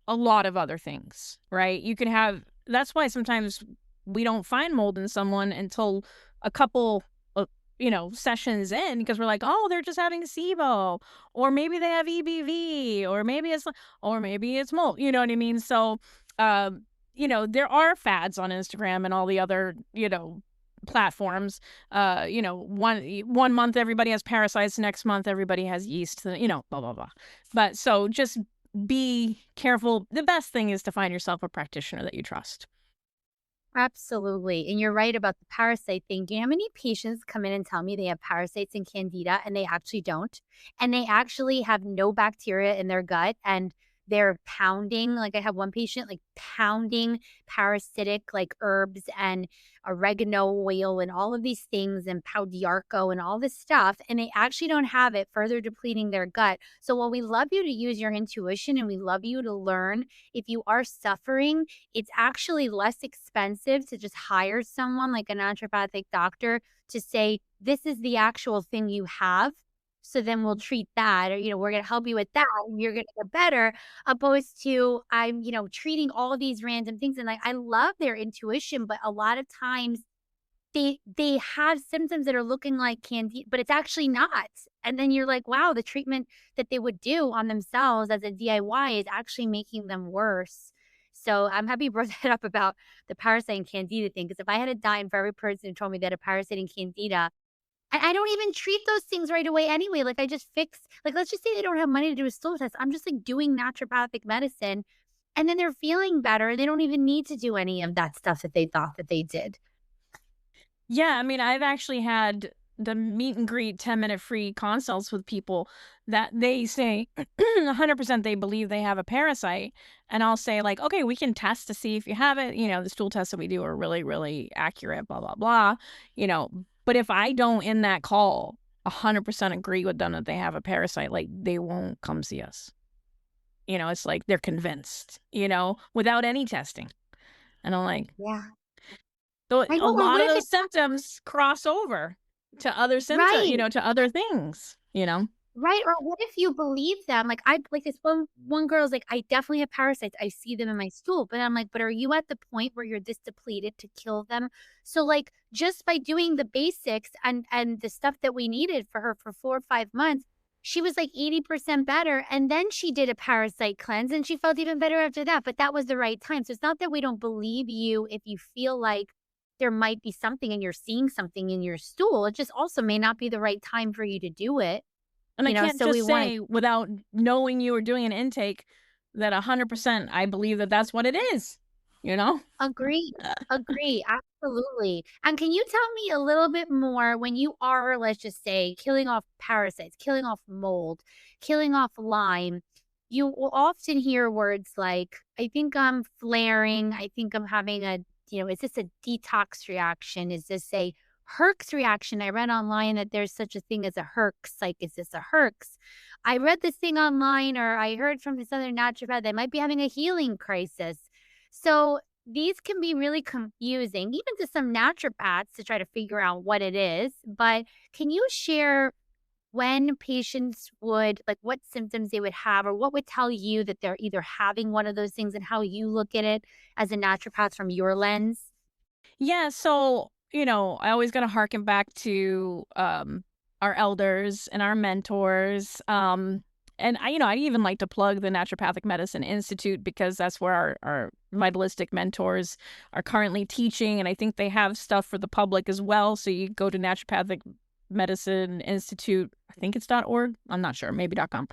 a lot of other things, right? You can have that's why sometimes we don't find mold in someone until a couple sessions in, because we're like, oh, they're just having SIBO, or maybe they have EBV, or maybe it's mold. You know what I mean? So, there are fads on Instagram and all the other, platforms. One month everybody has parasites, next month everybody has yeast, blah, blah, blah. But so just be careful. The best thing is to find yourself a practitioner that you trust. Absolutely. And you're right about the parasite thing. Do you know how many patients come in and tell me they have parasites and candida and they actually don't? And they actually have no bacteria in their gut and they're pounding. Like I have one patient like pounding parasitic like herbs and oregano oil and all of these things and pau d'arco and all this stuff. And they actually don't have it, further depleting their gut. So while we love you to use your intuition and we love you to learn, if you are suffering, it's actually less expensive to just hire someone like a naturopathic doctor to say, this is the actual thing you have. So then we'll treat that, or, we're going to help you with that and you're going to get better, opposed to I'm, treating all of these random things. And like, I love their intuition, but a lot of times they have symptoms that are looking like candida, but it's actually not. And then you're like, wow, the treatment that they would do on themselves as a DIY is actually making them worse. So I'm happy you brought that up about the parasite and candida thing, because if I had a dime for every person who told me they had a parasite and candida, I don't even treat those things right away anyway. Like I just fix, like let's just say they don't have money to do a stool test. I'm just like doing naturopathic medicine and then they're feeling better. They don't even need to do any of that stuff that they thought that they did. Yeah, I mean, I've actually had the meet and greet 10-minute free consults with people that they say 100% they believe they have a parasite. And I'll say like, okay, we can test to see if you have it. The stool tests that we do are really, really accurate, blah, blah, blah. But if I don't in that call 100% agree with them that they have a parasite, like they won't come see us. It's like they're convinced, without any testing. And I'm like, Yeah. a Right. Well, or lot what of if those it's symptoms cross over to other symptoms, right? to other things. Right, or what if you believe them? Like, I like this one girl's like, "I definitely have parasites, I see them in my stool." But I'm like, "But are you at the point where you're this depleted to kill them?" So, like, just by doing the basics and the stuff that we needed for her for 4 or 5 months, she was, like, 80% better, and then she did a parasite cleanse, and she felt even better after that, but that was the right time. So it's not that we don't believe you if you feel like there might be something and you're seeing something in your stool, it just also may not be the right time for you to do it. And I can't So we just wanna say without knowing you or doing an intake that 100% I believe that that's what it is, you know? agree, agree, absolutely. And can you tell me a little bit more when you are, let's just say, killing off parasites, killing off mold, killing off Lyme, you will often hear words like, "I think I'm flaring, I think I'm having a" is this a detox reaction? Is this a Herx reaction? I read online that there's such a thing as a Herx, like, is this a Herx? I read this thing online or I heard from this other naturopath they might be having a healing crisis. So these can be really confusing, even to some naturopaths to try to figure out what it is. But can you share when patients would, like, what symptoms they would have, or what would tell you that they're either having one of those things and how you look at it as a naturopath from your lens? Yeah, so, I always got to harken back to our elders and our mentors. And I even like to plug the Naturopathic Medicine Institute because that's where our vitalistic mentors are currently teaching. And I think they have stuff for the public as well. So you go to Naturopathic Medicine Institute, I think it's .org. I'm not sure, maybe .com.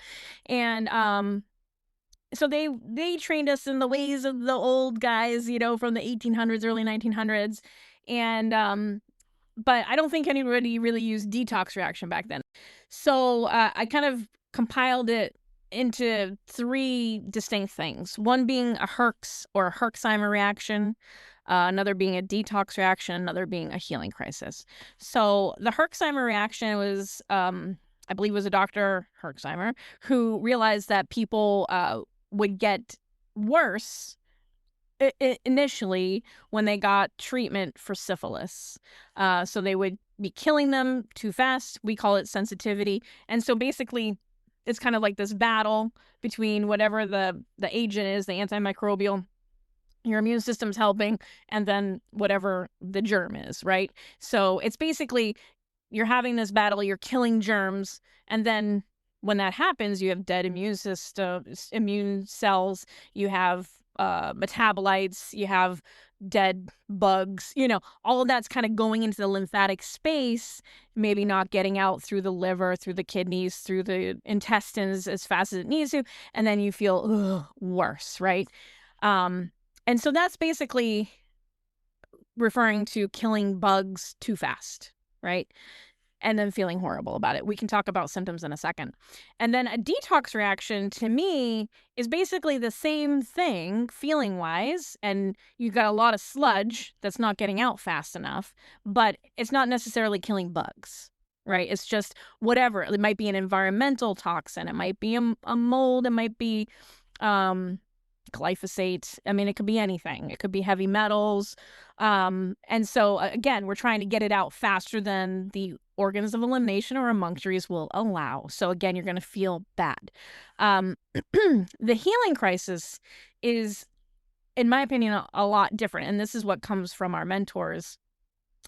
And so they trained us in the ways of the old guys, from the 1800s, early 1900s. And but I don't think anybody really used detox reaction back then. So I kind of compiled it into 3 distinct things. One being a Herx or a Herxheimer reaction, another being a detox reaction, another being a healing crisis. So the Herxheimer reaction was, I believe, was a Dr. Herxheimer who realized that people would get worse initially when they got treatment for syphilis. So they would be killing them too fast. We call it sensitivity. And so basically, it's kind of like this battle between whatever the agent is, the antimicrobial, your immune system's helping, and then whatever the germ is, right? So it's basically you're having this battle, you're killing germs, and then when that happens, you have dead immune cells, you have metabolites, you have dead bugs, all of that's kind of going into the lymphatic space, maybe not getting out through the liver, through the kidneys, through the intestines as fast as it needs to, and then you feel worse, right? And so that's basically referring to killing bugs too fast, right? And then feeling horrible about it. We can talk about symptoms in a second. And then a detox reaction to me is basically the same thing feeling wise. And you've got a lot of sludge that's not getting out fast enough, but it's not necessarily killing bugs, right? It's just whatever. It might be an environmental toxin. It might be a mold. It might be glyphosate. I mean, it could be anything. It could be heavy metals. And so again, we're trying to get it out faster than the organs of elimination or emunctories will allow. So again, you're going to feel bad. The healing crisis is, in my opinion, a lot different. And this is what comes from our mentors.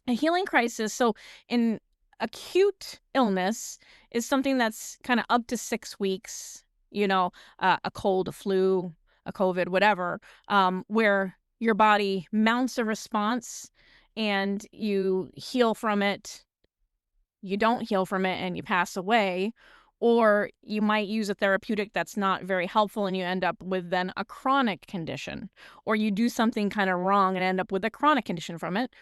A healing crisis, so in acute illness, is something that's kind of up to 6 weeks, a cold, a flu, a COVID, whatever, where your body mounts a response and you heal from it, you don't heal from it, and you pass away. Or you might use a therapeutic that's not very helpful and you end up with then a chronic condition. Or you do something kind of wrong and end up with a chronic condition from it.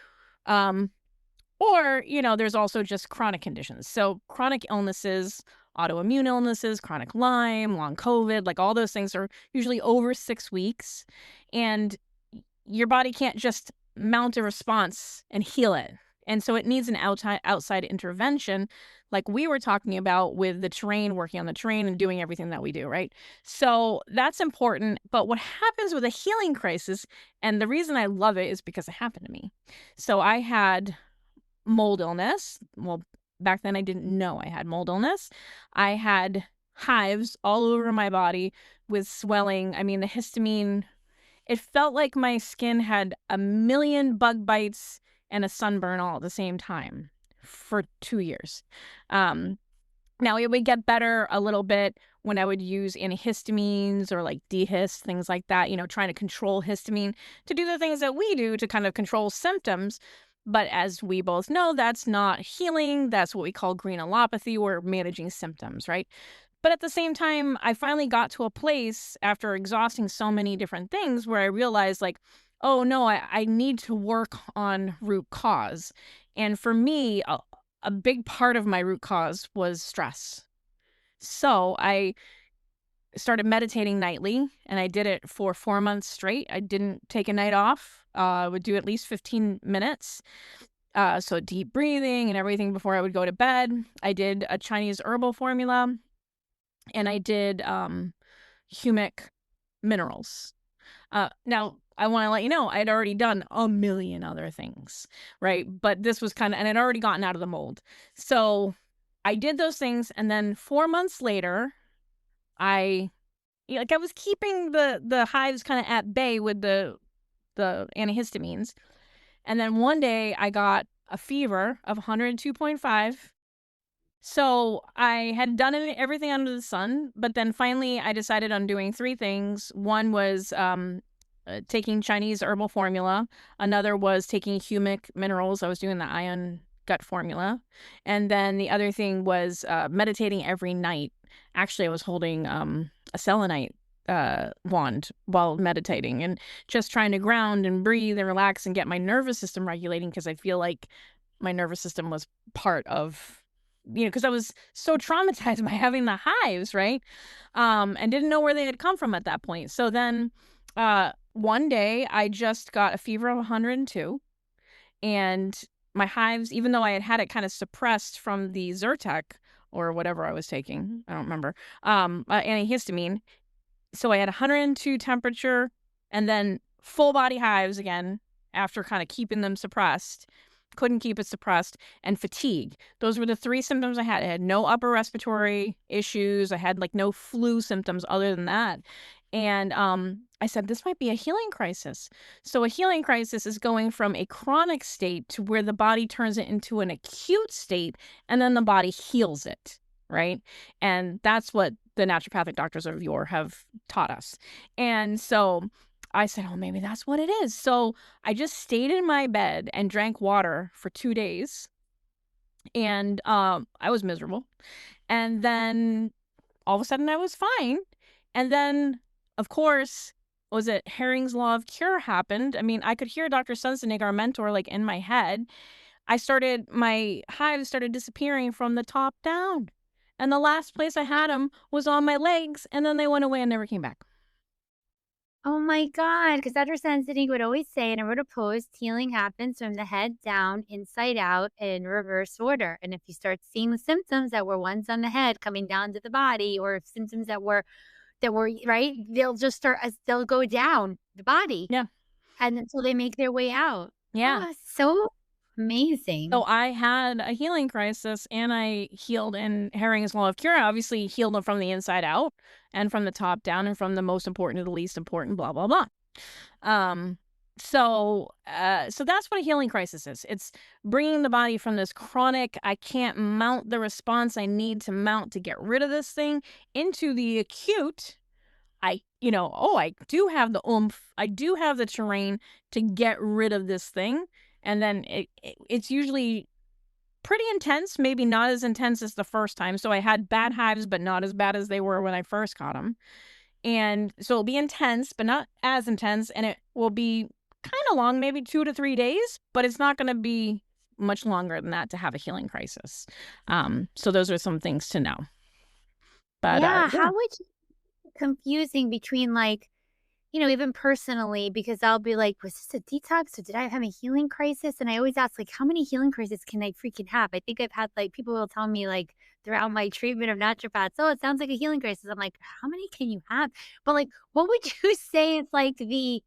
Or, there's also just chronic conditions. So chronic illnesses, autoimmune illnesses, chronic Lyme, long COVID, like all those things are usually over 6 weeks. And your body can't just mount a response and heal it. And so it needs an outside intervention, like we were talking about with the terrain, working on the terrain and doing everything that we do, right? So that's important. But what happens with a healing crisis, and the reason I love it is because it happened to me. So I had mold illness. Well, back then I didn't know I had mold illness. I had hives all over my body with swelling. I mean, the histamine, it felt like my skin had a million bug bites and a sunburn all at the same time for 2 years. Now, it would get better a little bit when I would use antihistamines or like dehist, things like that, trying to control histamine to do the things that we do to kind of control symptoms. But as we both know, that's not healing. That's what we call granulopathy, or managing symptoms, right? But at the same time, I finally got to a place after exhausting so many different things where I realized like, oh no, I need to work on root cause. And for me, a big part of my root cause was stress. So I started meditating nightly, and I did it for 4 months straight. I didn't take a night off. I would do at least 15 minutes. So deep breathing and everything before I would go to bed. I did a Chinese herbal formula, and I did humic minerals. Now, I want to let you know, I'd already done a million other things, right? But this was and I'd already gotten out of the mold. So I did those things, and then 4 months later, I was keeping the hives kind of at bay with the antihistamines. And then one day I got a fever of 102.5. So I had done everything under the sun, but then finally I decided on doing 3 things. One was taking Chinese herbal formula. Another was taking humic minerals. I was doing the ion gut formula. And then the other thing was meditating every night. Actually, I was holding a selenite wand while meditating and just trying to ground and breathe and relax and get my nervous system regulating, because I feel like my nervous system was part of, because I was so traumatized by having the hives, right? And didn't know where they had come from at that point. So then one day I just got a fever of 102, and my hives, even though I had it kind of suppressed from the Zyrtec or whatever I was taking, I don't remember, antihistamine. So I had 102 temperature and then full body hives again after kind of keeping them suppressed. Couldn't keep it suppressed, and fatigue. Those were the 3 symptoms I had. I had no upper respiratory issues. I had no flu symptoms other than that. And I said, this might be a healing crisis. So a healing crisis is going from a chronic state to where the body turns it into an acute state, and then the body heals it, right? And that's what the naturopathic doctors of yore have taught us. And so I said, oh, maybe that's what it is. So I just stayed in my bed and drank water for 2 days. And I was miserable. And then all of a sudden I was fine. And then, of course, was it Herring's law of cure happened? I mean, I could hear Dr. Sunsenig, our mentor, like in my head. My hives started disappearing from the top down. And the last place I had them was on my legs. And then they went away and never came back. Oh my God, because Dr. Sensitive would always say, and I wrote a post, healing happens from the head down, inside out, in reverse order. And if you start seeing the symptoms that were ones on the head coming down to the body, or symptoms that were right, they'll just start as they'll go down the body. Yeah. And until they make their way out. Yeah. Oh, so amazing. So I had a healing crisis and I healed in Herring's law of cure. I obviously healed them from the inside out and from the top down and from the most important to the least important, blah, blah, blah. So that's what a healing crisis is. It's bringing the body from this chronic, I can't mount the response I need to mount to get rid of this thing, into the acute, I do have the oomph, I do have the terrain to get rid of this thing. And then it's usually pretty intense, maybe not as intense as the first time. So I had bad hives, but not as bad as they were when I first got them. And so it'll be intense, but not as intense. And it will be kind of long, maybe 2 to 3 days, but it's not going to be much longer than that to have a healing crisis. So those are some things to know. But yeah, how would you confusing between like, even personally, because I'll be like, was this a detox or did I have a healing crisis? And I always ask, like, how many healing crises can I freaking have? I think I've had, like, people will tell me, like, throughout my treatment of naturopaths, oh, it sounds like a healing crisis. I'm like, how many can you have? But, like, what would you say is like the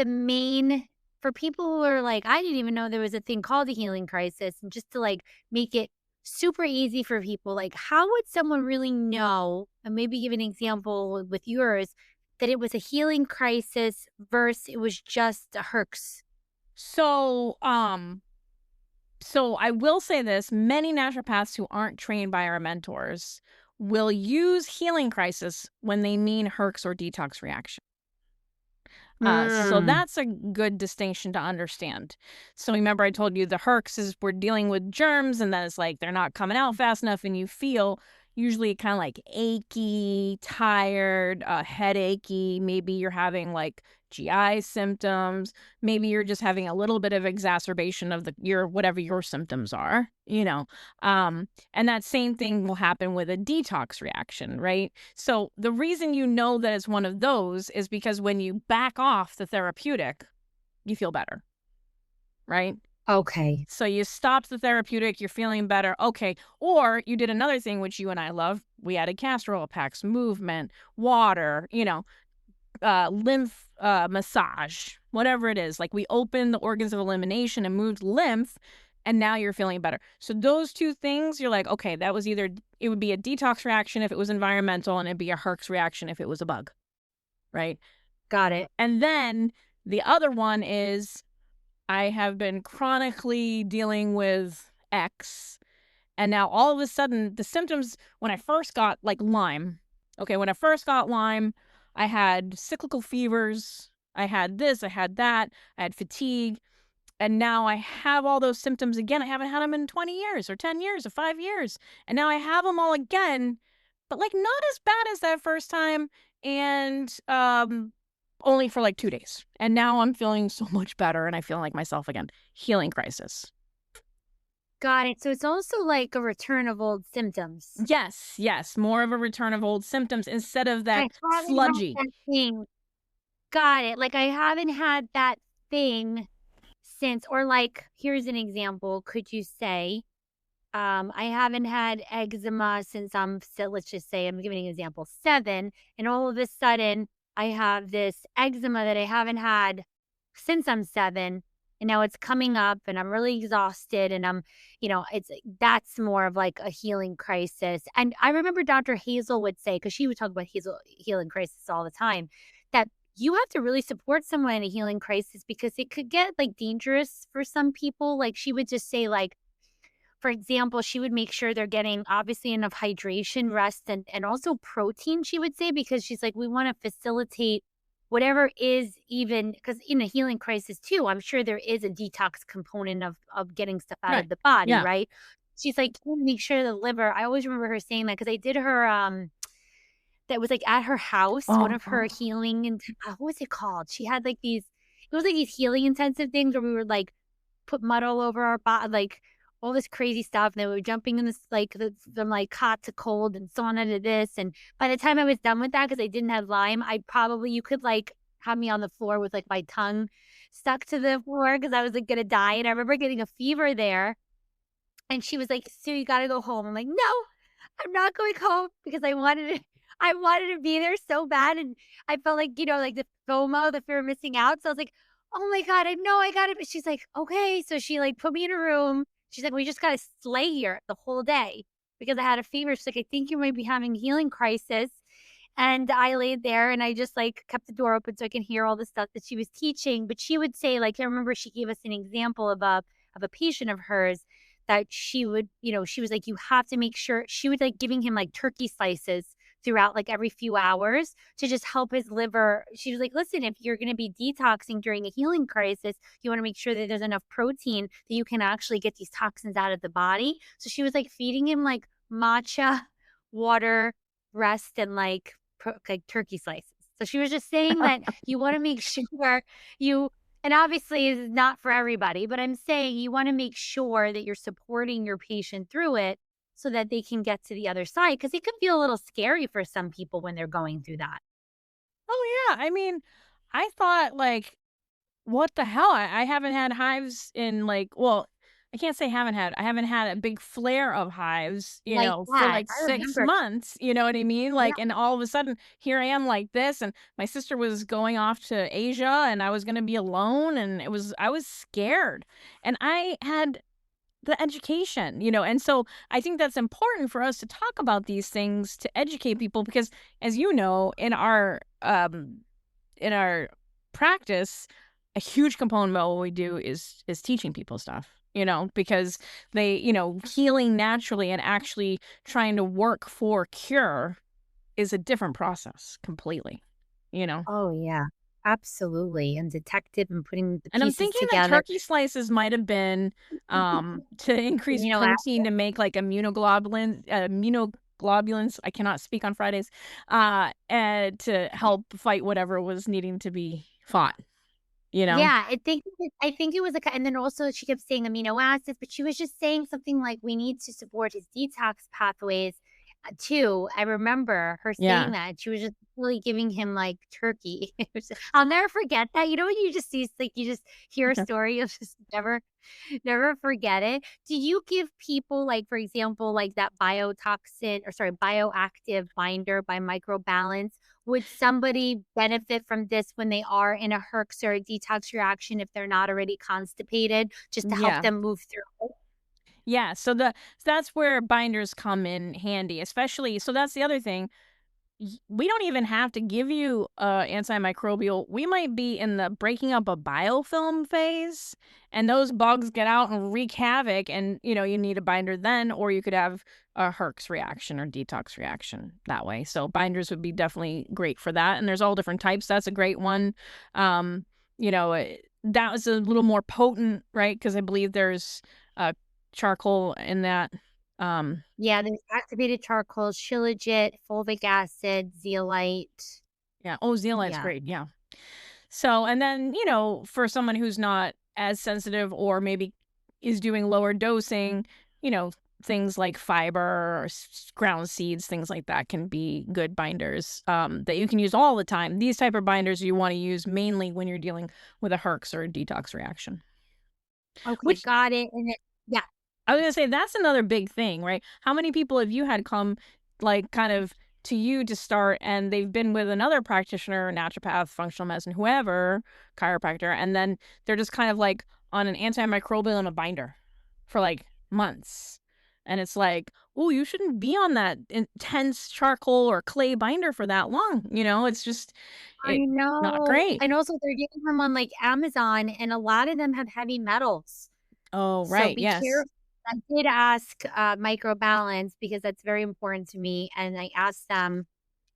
main for people who are like, I didn't even know there was a thing called a healing crisis, and just to like make it super easy for people, like how would someone really know, and maybe give an example with yours, that it was a healing crisis versus it was just a Herx? So I will say this, many naturopaths who aren't trained by our mentors will use healing crisis when they mean Herx or detox reaction. So that's a good distinction to understand. So remember I told you the Herx is we're dealing with germs, and then it's like they're not coming out fast enough, and you feel usually kind of like achy, tired, headachy. Maybe you're having like GI symptoms. Maybe you're just having a little bit of exacerbation of whatever your symptoms are, and that same thing will happen with a detox reaction, right? So the reason you know that it's one of those is because when you back off the therapeutic, you feel better, right? Okay. So you stopped the therapeutic, you're feeling better. Okay. Or you did another thing, which you and I love. We added castor oil packs, movement, water, lymph massage, whatever it is. Like we opened the organs of elimination and moved lymph, and now you're feeling better. So those two things, you're like, okay, that was it would be a detox reaction if it was environmental, and it'd be a Herx reaction if it was a bug, right? Got it. And then the other one is I have been chronically dealing with X, and now all of a sudden the symptoms, when I first got like Lyme, I had cyclical fevers, I had this, I had that, I had fatigue, and now I have all those symptoms again. I haven't had them in 20 years or 10 years or 5 years, and now I have them all again, but like not as bad as that first time, and only for like 2 days. And now I'm feeling so much better and I feel like myself again. Healing crisis. Got it. So it's also like a return of old symptoms. Yes. More of a return of old symptoms instead of that sludgy. Thing. Got it. Like I haven't had that thing since, or like, here's an example. Could you say, I haven't had eczema since let's just say, I'm giving an example, 7, and all of a sudden I have this eczema that I haven't had since I'm 7, and now it's coming up and I'm really exhausted and that's more of like a healing crisis. And I remember Dr. Hazel would say, because she would talk about healing crisis all the time, that you have to really support someone in a healing crisis because it could get like dangerous for some people. Like she would just say, like, for example, she would make sure they're getting obviously enough hydration, rest, and also protein, she would say, because she's like, we want to facilitate whatever is, even because in a healing crisis too, I'm sure there is a detox component of getting stuff out Right. of the body, Yeah. right? She's like, "You wanna make sure the liver." I always remember her saying that because I did her that was like at her house, one of her Oh. healing and what was it called? She had like these it was like these healing intensive things where we were like put mud all over our body, like all this crazy stuff. And then we were jumping in this from like hot to cold and sauna to this. And by the time I was done with that, because I didn't have Lyme, you could like have me on the floor with like my tongue stuck to the floor because I was like gonna die. And I remember getting a fever there. And she was like, "Sue, you gotta go home." I'm like, "No, I'm not going home," because I wanted to be there so bad, and I felt like, like the FOMO, the fear of missing out, so I was like, "Oh my god, I know I gotta be." She's like, "Okay." So she, like, put me in a room. She's like, "We just gotta lay here the whole day," because I had a fever. She's like, "I think you might be having a healing crisis." And I laid there and I just, like, kept the door open so I can hear all the stuff that she was teaching, but she would say, like, I remember she gave us an example of a patient of hers that she would, she was like, "You have to make sure." She was, like, giving him, like, turkey slices throughout, like, every few hours to just help his liver. She was like, "Listen, if you're gonna be detoxing during a healing crisis, you wanna make sure that there's enough protein that you can actually get these toxins out of the body." So she was, like, feeding him, like, matcha, water, rest, and, like turkey slices. So she was just saying that you wanna make sure you and obviously it's not for everybody, but I'm saying you wanna make sure that you're supporting your patient through it so that they can get to the other side, because it can feel a little scary for some people when they're going through that. Oh, yeah. I mean, I thought, like, what the hell? I haven't had hives in, like, well, I can't say I haven't had a big flare of hives, Like for that. like I 6 remember. months, you know what I mean? Yeah. Like, and all of a sudden, here I am like this, and my sister was going off to Asia, and I was gonna be alone, and I was scared. And I had the education, and so I think that's important for us to talk about these things to educate people because, as you know, in our practice, a huge component of what we do is teaching people stuff, because they, healing naturally and actually trying to work for cure is a different process completely, you know. Oh, yeah. Absolutely, and detective and putting the And I'm pieces thinking that together. turkey slices might have been to increase Amino protein to make like immunoglobulins. I cannot speak on Fridays. And to help fight whatever was needing to be fought, you know? Yeah, I think it was and then also she kept saying amino acids, but she was just saying something like, "We need to support his detox pathways, too." I remember her saying Yeah. that. She was just really giving him, like, turkey. It was I'll never forget that. You know when you just see like, you just hear a story, you'll just never forget it. Do you give people, like, for example, like that bioactive binder by Microbalance? Would somebody benefit from this when they are in a Herx or a detox reaction if they're not already constipated, just to help Yeah. them move through it? Yeah. So that's where binders come in handy, especially. So that's the other thing. We don't even have to give you antimicrobial. We might be in the breaking up a biofilm phase, and those bugs get out and wreak havoc, and you need a binder then, or you could have a Herx reaction or detox reaction that way. So binders would be definitely great for that, and there's all different types. That's a great one. That was a little more potent, right? Because I believe there's charcoal in that. Um, Yeah, there's activated charcoal, shilajit, fulvic acid, zeolite. yeah. Oh, zeolite's Yeah. great. Yeah. So, and then, for someone who's not as sensitive or maybe is doing lower dosing, you know, things like fiber or ground seeds, things like that can be good binders that you can use all the time. These type of binders you want to use mainly when you're dealing with a Herx or a detox reaction. Okay, Which got it, and it yeah. I was gonna say that's another big thing, right? How many people have you had come, like, kind of to you to start, and they've been with another practitioner, naturopath, functional medicine, whoever, chiropractor, and then they're just kind of like on an antimicrobial and a binder for like months. And it's like, oh, you shouldn't be on that intense charcoal or clay binder for that long. It's just I not know. great. And also they're getting them on like Amazon and a lot of them have heavy metals. Oh, So right. be Yes. careful. I did ask microbalance because that's very important to me. And I asked them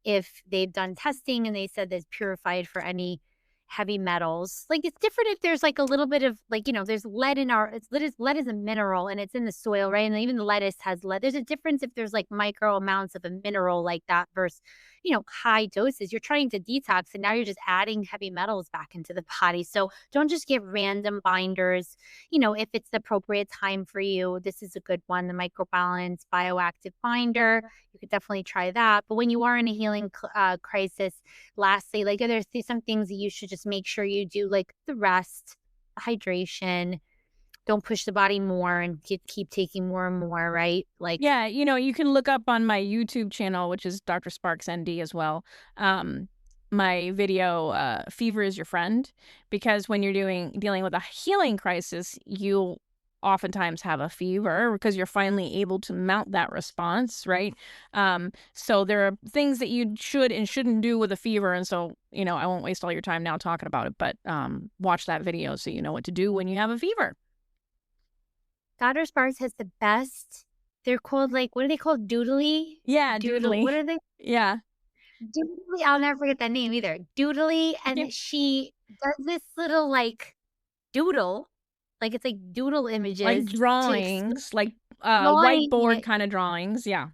if they've done testing and they said that's purified for any heavy metals. Like it's different if there's like a little bit of like, there's lead in lead is a mineral and it's in the soil, right? And even the lettuce has lead. There's a difference if there's like micro amounts of a mineral like that versus, high doses. You're trying to detox and now you're just adding heavy metals back into the body. So don't just get random binders. If it's the appropriate time for you, this is a good one, the microbalance bioactive binder. You could definitely try that. But when you are in a healing crisis, lastly, like there's some things that you should just make sure you do, like the rest, hydration. Don't push the body more and keep taking more and more, right? Like, Yeah, you can look up on my YouTube channel, which is Dr. Sparks ND as well. My video, Fever is Your Friend, because when you're dealing with a healing crisis, you oftentimes have a fever because you're finally able to mount that response, right? So there are things that you should and shouldn't do with a fever. And so, I won't waste all your time now talking about it, but watch that video so you know what to do when you have a fever. Dr. Sparks has the best. They're called like, what are they called? Doodly? Yeah, Doodle. What doodly. are they? Yeah. Doodly. I'll never forget that name either. Doodly. Yeah. And she does this little like doodle, like it's like doodle Like images drawings, like drawing whiteboard it kind of drawings. Yeah.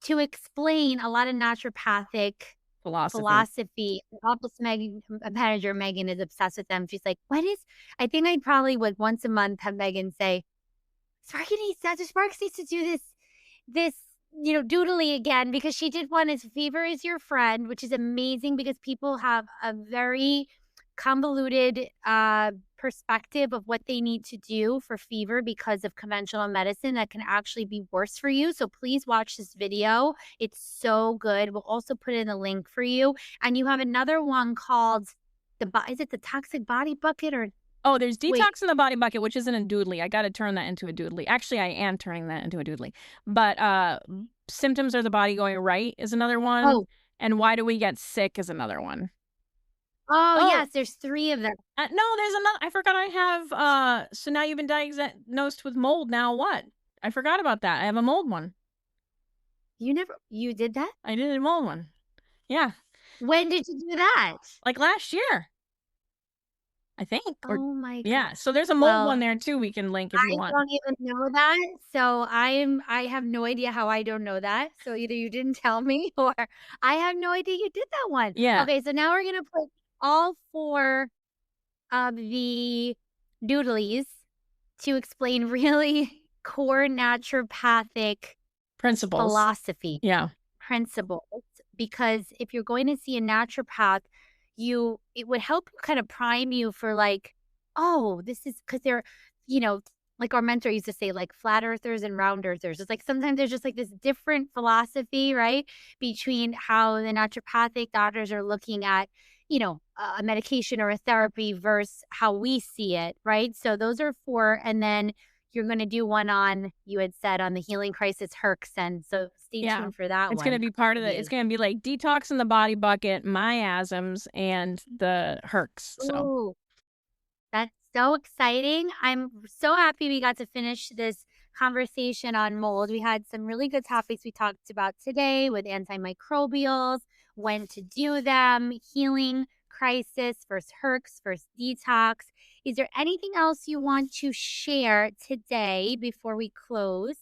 to explain a lot of naturopathic Philosophy. philosophy. Office manager Megan is obsessed with them. She's like, I think I probably would once a month have Megan say, Dr. Sparks needs to do this, doodly again, because she did one is Fever is Your Friend, which is amazing because people have a very convoluted perspective of what they need to do for fever because of conventional medicine that can actually be worse for you. So please watch this video. It's so good. We'll also put in a link for you. And you have another one called is it the Toxic Body Bucket or Oh, there's wait, Detox in the Body Bucket, which isn't a doodly. I got to turn that into a doodly. Actually, I am turning that into a doodly. But Symptoms Are the Body Going Right is another one. oh, And Why Do We Get Sick is another one. oh, Oh, yes, there's 3 of them. no, there's another. I forgot I have. So now you've been diagnosed with mold. Now what? I forgot about that. I have a mold one. You did that? I did a mold one. Yeah. When did you do that? Like last year, I think. Oh my Yeah. god. So there's a mold one Well, there too. We can link if you I want. don't even know that, so I have no idea how I don't know that. So either you didn't tell me or I have no idea you did that one. Yeah. Okay, so now we're gonna put all 4 of the doodlies to explain really core naturopathic Principles. philosophy. Yeah. Principles, because if you're going to see a naturopath, it would help kind of prime you for like, oh, this is because they're, like our mentor used to say, like flat earthers and round earthers. It's like sometimes there's just like this different philosophy, right? Between how the naturopathic doctors are looking at, a medication or a therapy versus how we see it, right? So those are 4. And then you're going to do one on, you had said, on the healing crisis Herxheimer. So stay tuned for that It's one. going to be part of It's going to be like Detox in the Body Bucket, miasms, and the Herx. So Ooh, that's so exciting. I'm so happy we got to finish this conversation on mold. We had some really good topics we talked about today with antimicrobials, when to do them, healing crisis versus Herx versus detox. Is there anything else you want to share today before we close?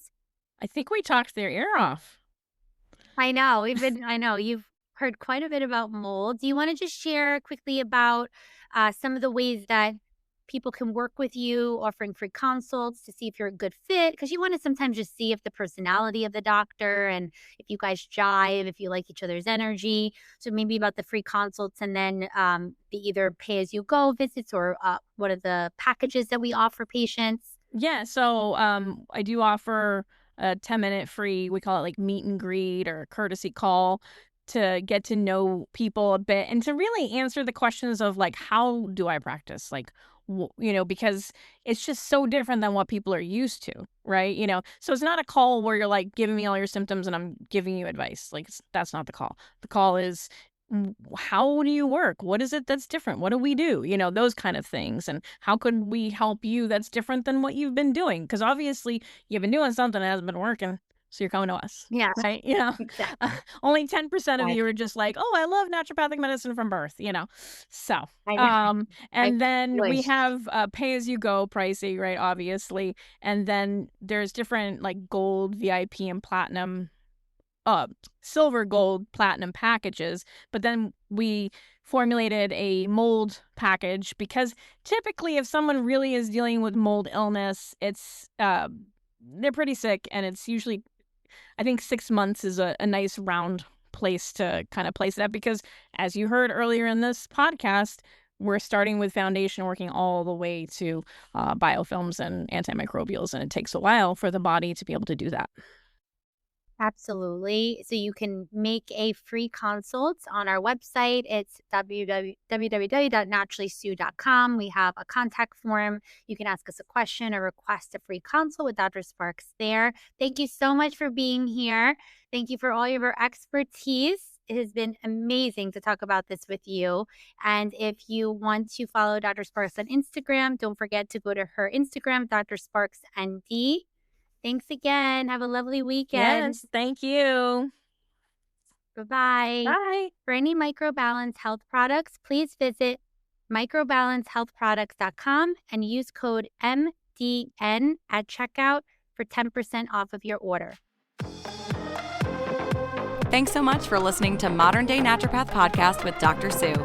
I think we talked their ear off. I know. You've heard quite a bit about mold. Do you want to just share quickly about some of the ways that people can work with you, offering free consults to see if you're a good fit? Because you want to sometimes just see if the personality of the doctor and if you guys jive, if you like each other's energy. So maybe about the free consults and then the either pay-as-you-go visits or what are the packages that we offer patients? Yeah. So I do offer a 10-minute free, we call it like meet and greet or courtesy call, to get to know people a bit and to really answer the questions of like, how do I practice? Like, because it's just so different than what people are used to, right? So it's not a call where you're like giving me all your symptoms and I'm giving you advice. Like, that's not the call. The call is, how do you work? What is it that's different? What do we do? Those kind of things. And how could we help you that's different than what you've been doing? Because obviously you've been doing something that hasn't been working. So you're coming to us, Yeah, right? exactly. Only 10% of Right. you are just like, oh, I love naturopathic medicine from birth, So, I know. I and then we wish. have pay as you go pricing, right? Obviously. And then there's different like gold, VIP, and platinum, silver, gold, platinum packages. But then we formulated a mold package because typically if someone really is dealing with mold illness, it's they're pretty sick, and it's usually, I think 6 months is a nice round place to kind of place it at, because as you heard earlier in this podcast, we're starting with foundation, working all the way to biofilms and antimicrobials, and it takes a while for the body to be able to do that. Absolutely. So you can make a free consult on our website. It's www.naturallysue.com. We have a contact form. You can ask us a question or request a free consult with Dr. Sparks there. Thank you so much for being here. Thank you for all of your expertise. It has been amazing to talk about this with you. And if you want to follow Dr. Sparks on Instagram, don't forget to go to her Instagram, Dr. Sparks ND. Thanks again. Have a lovely weekend. Yes, thank you. Bye-bye. Bye. For any Microbalance health products, please visit microbalancehealthproducts.com and use code MDN at checkout for 10% off of your order. Thanks so much for listening to Modern Day Naturopath Podcast with Dr. Sue.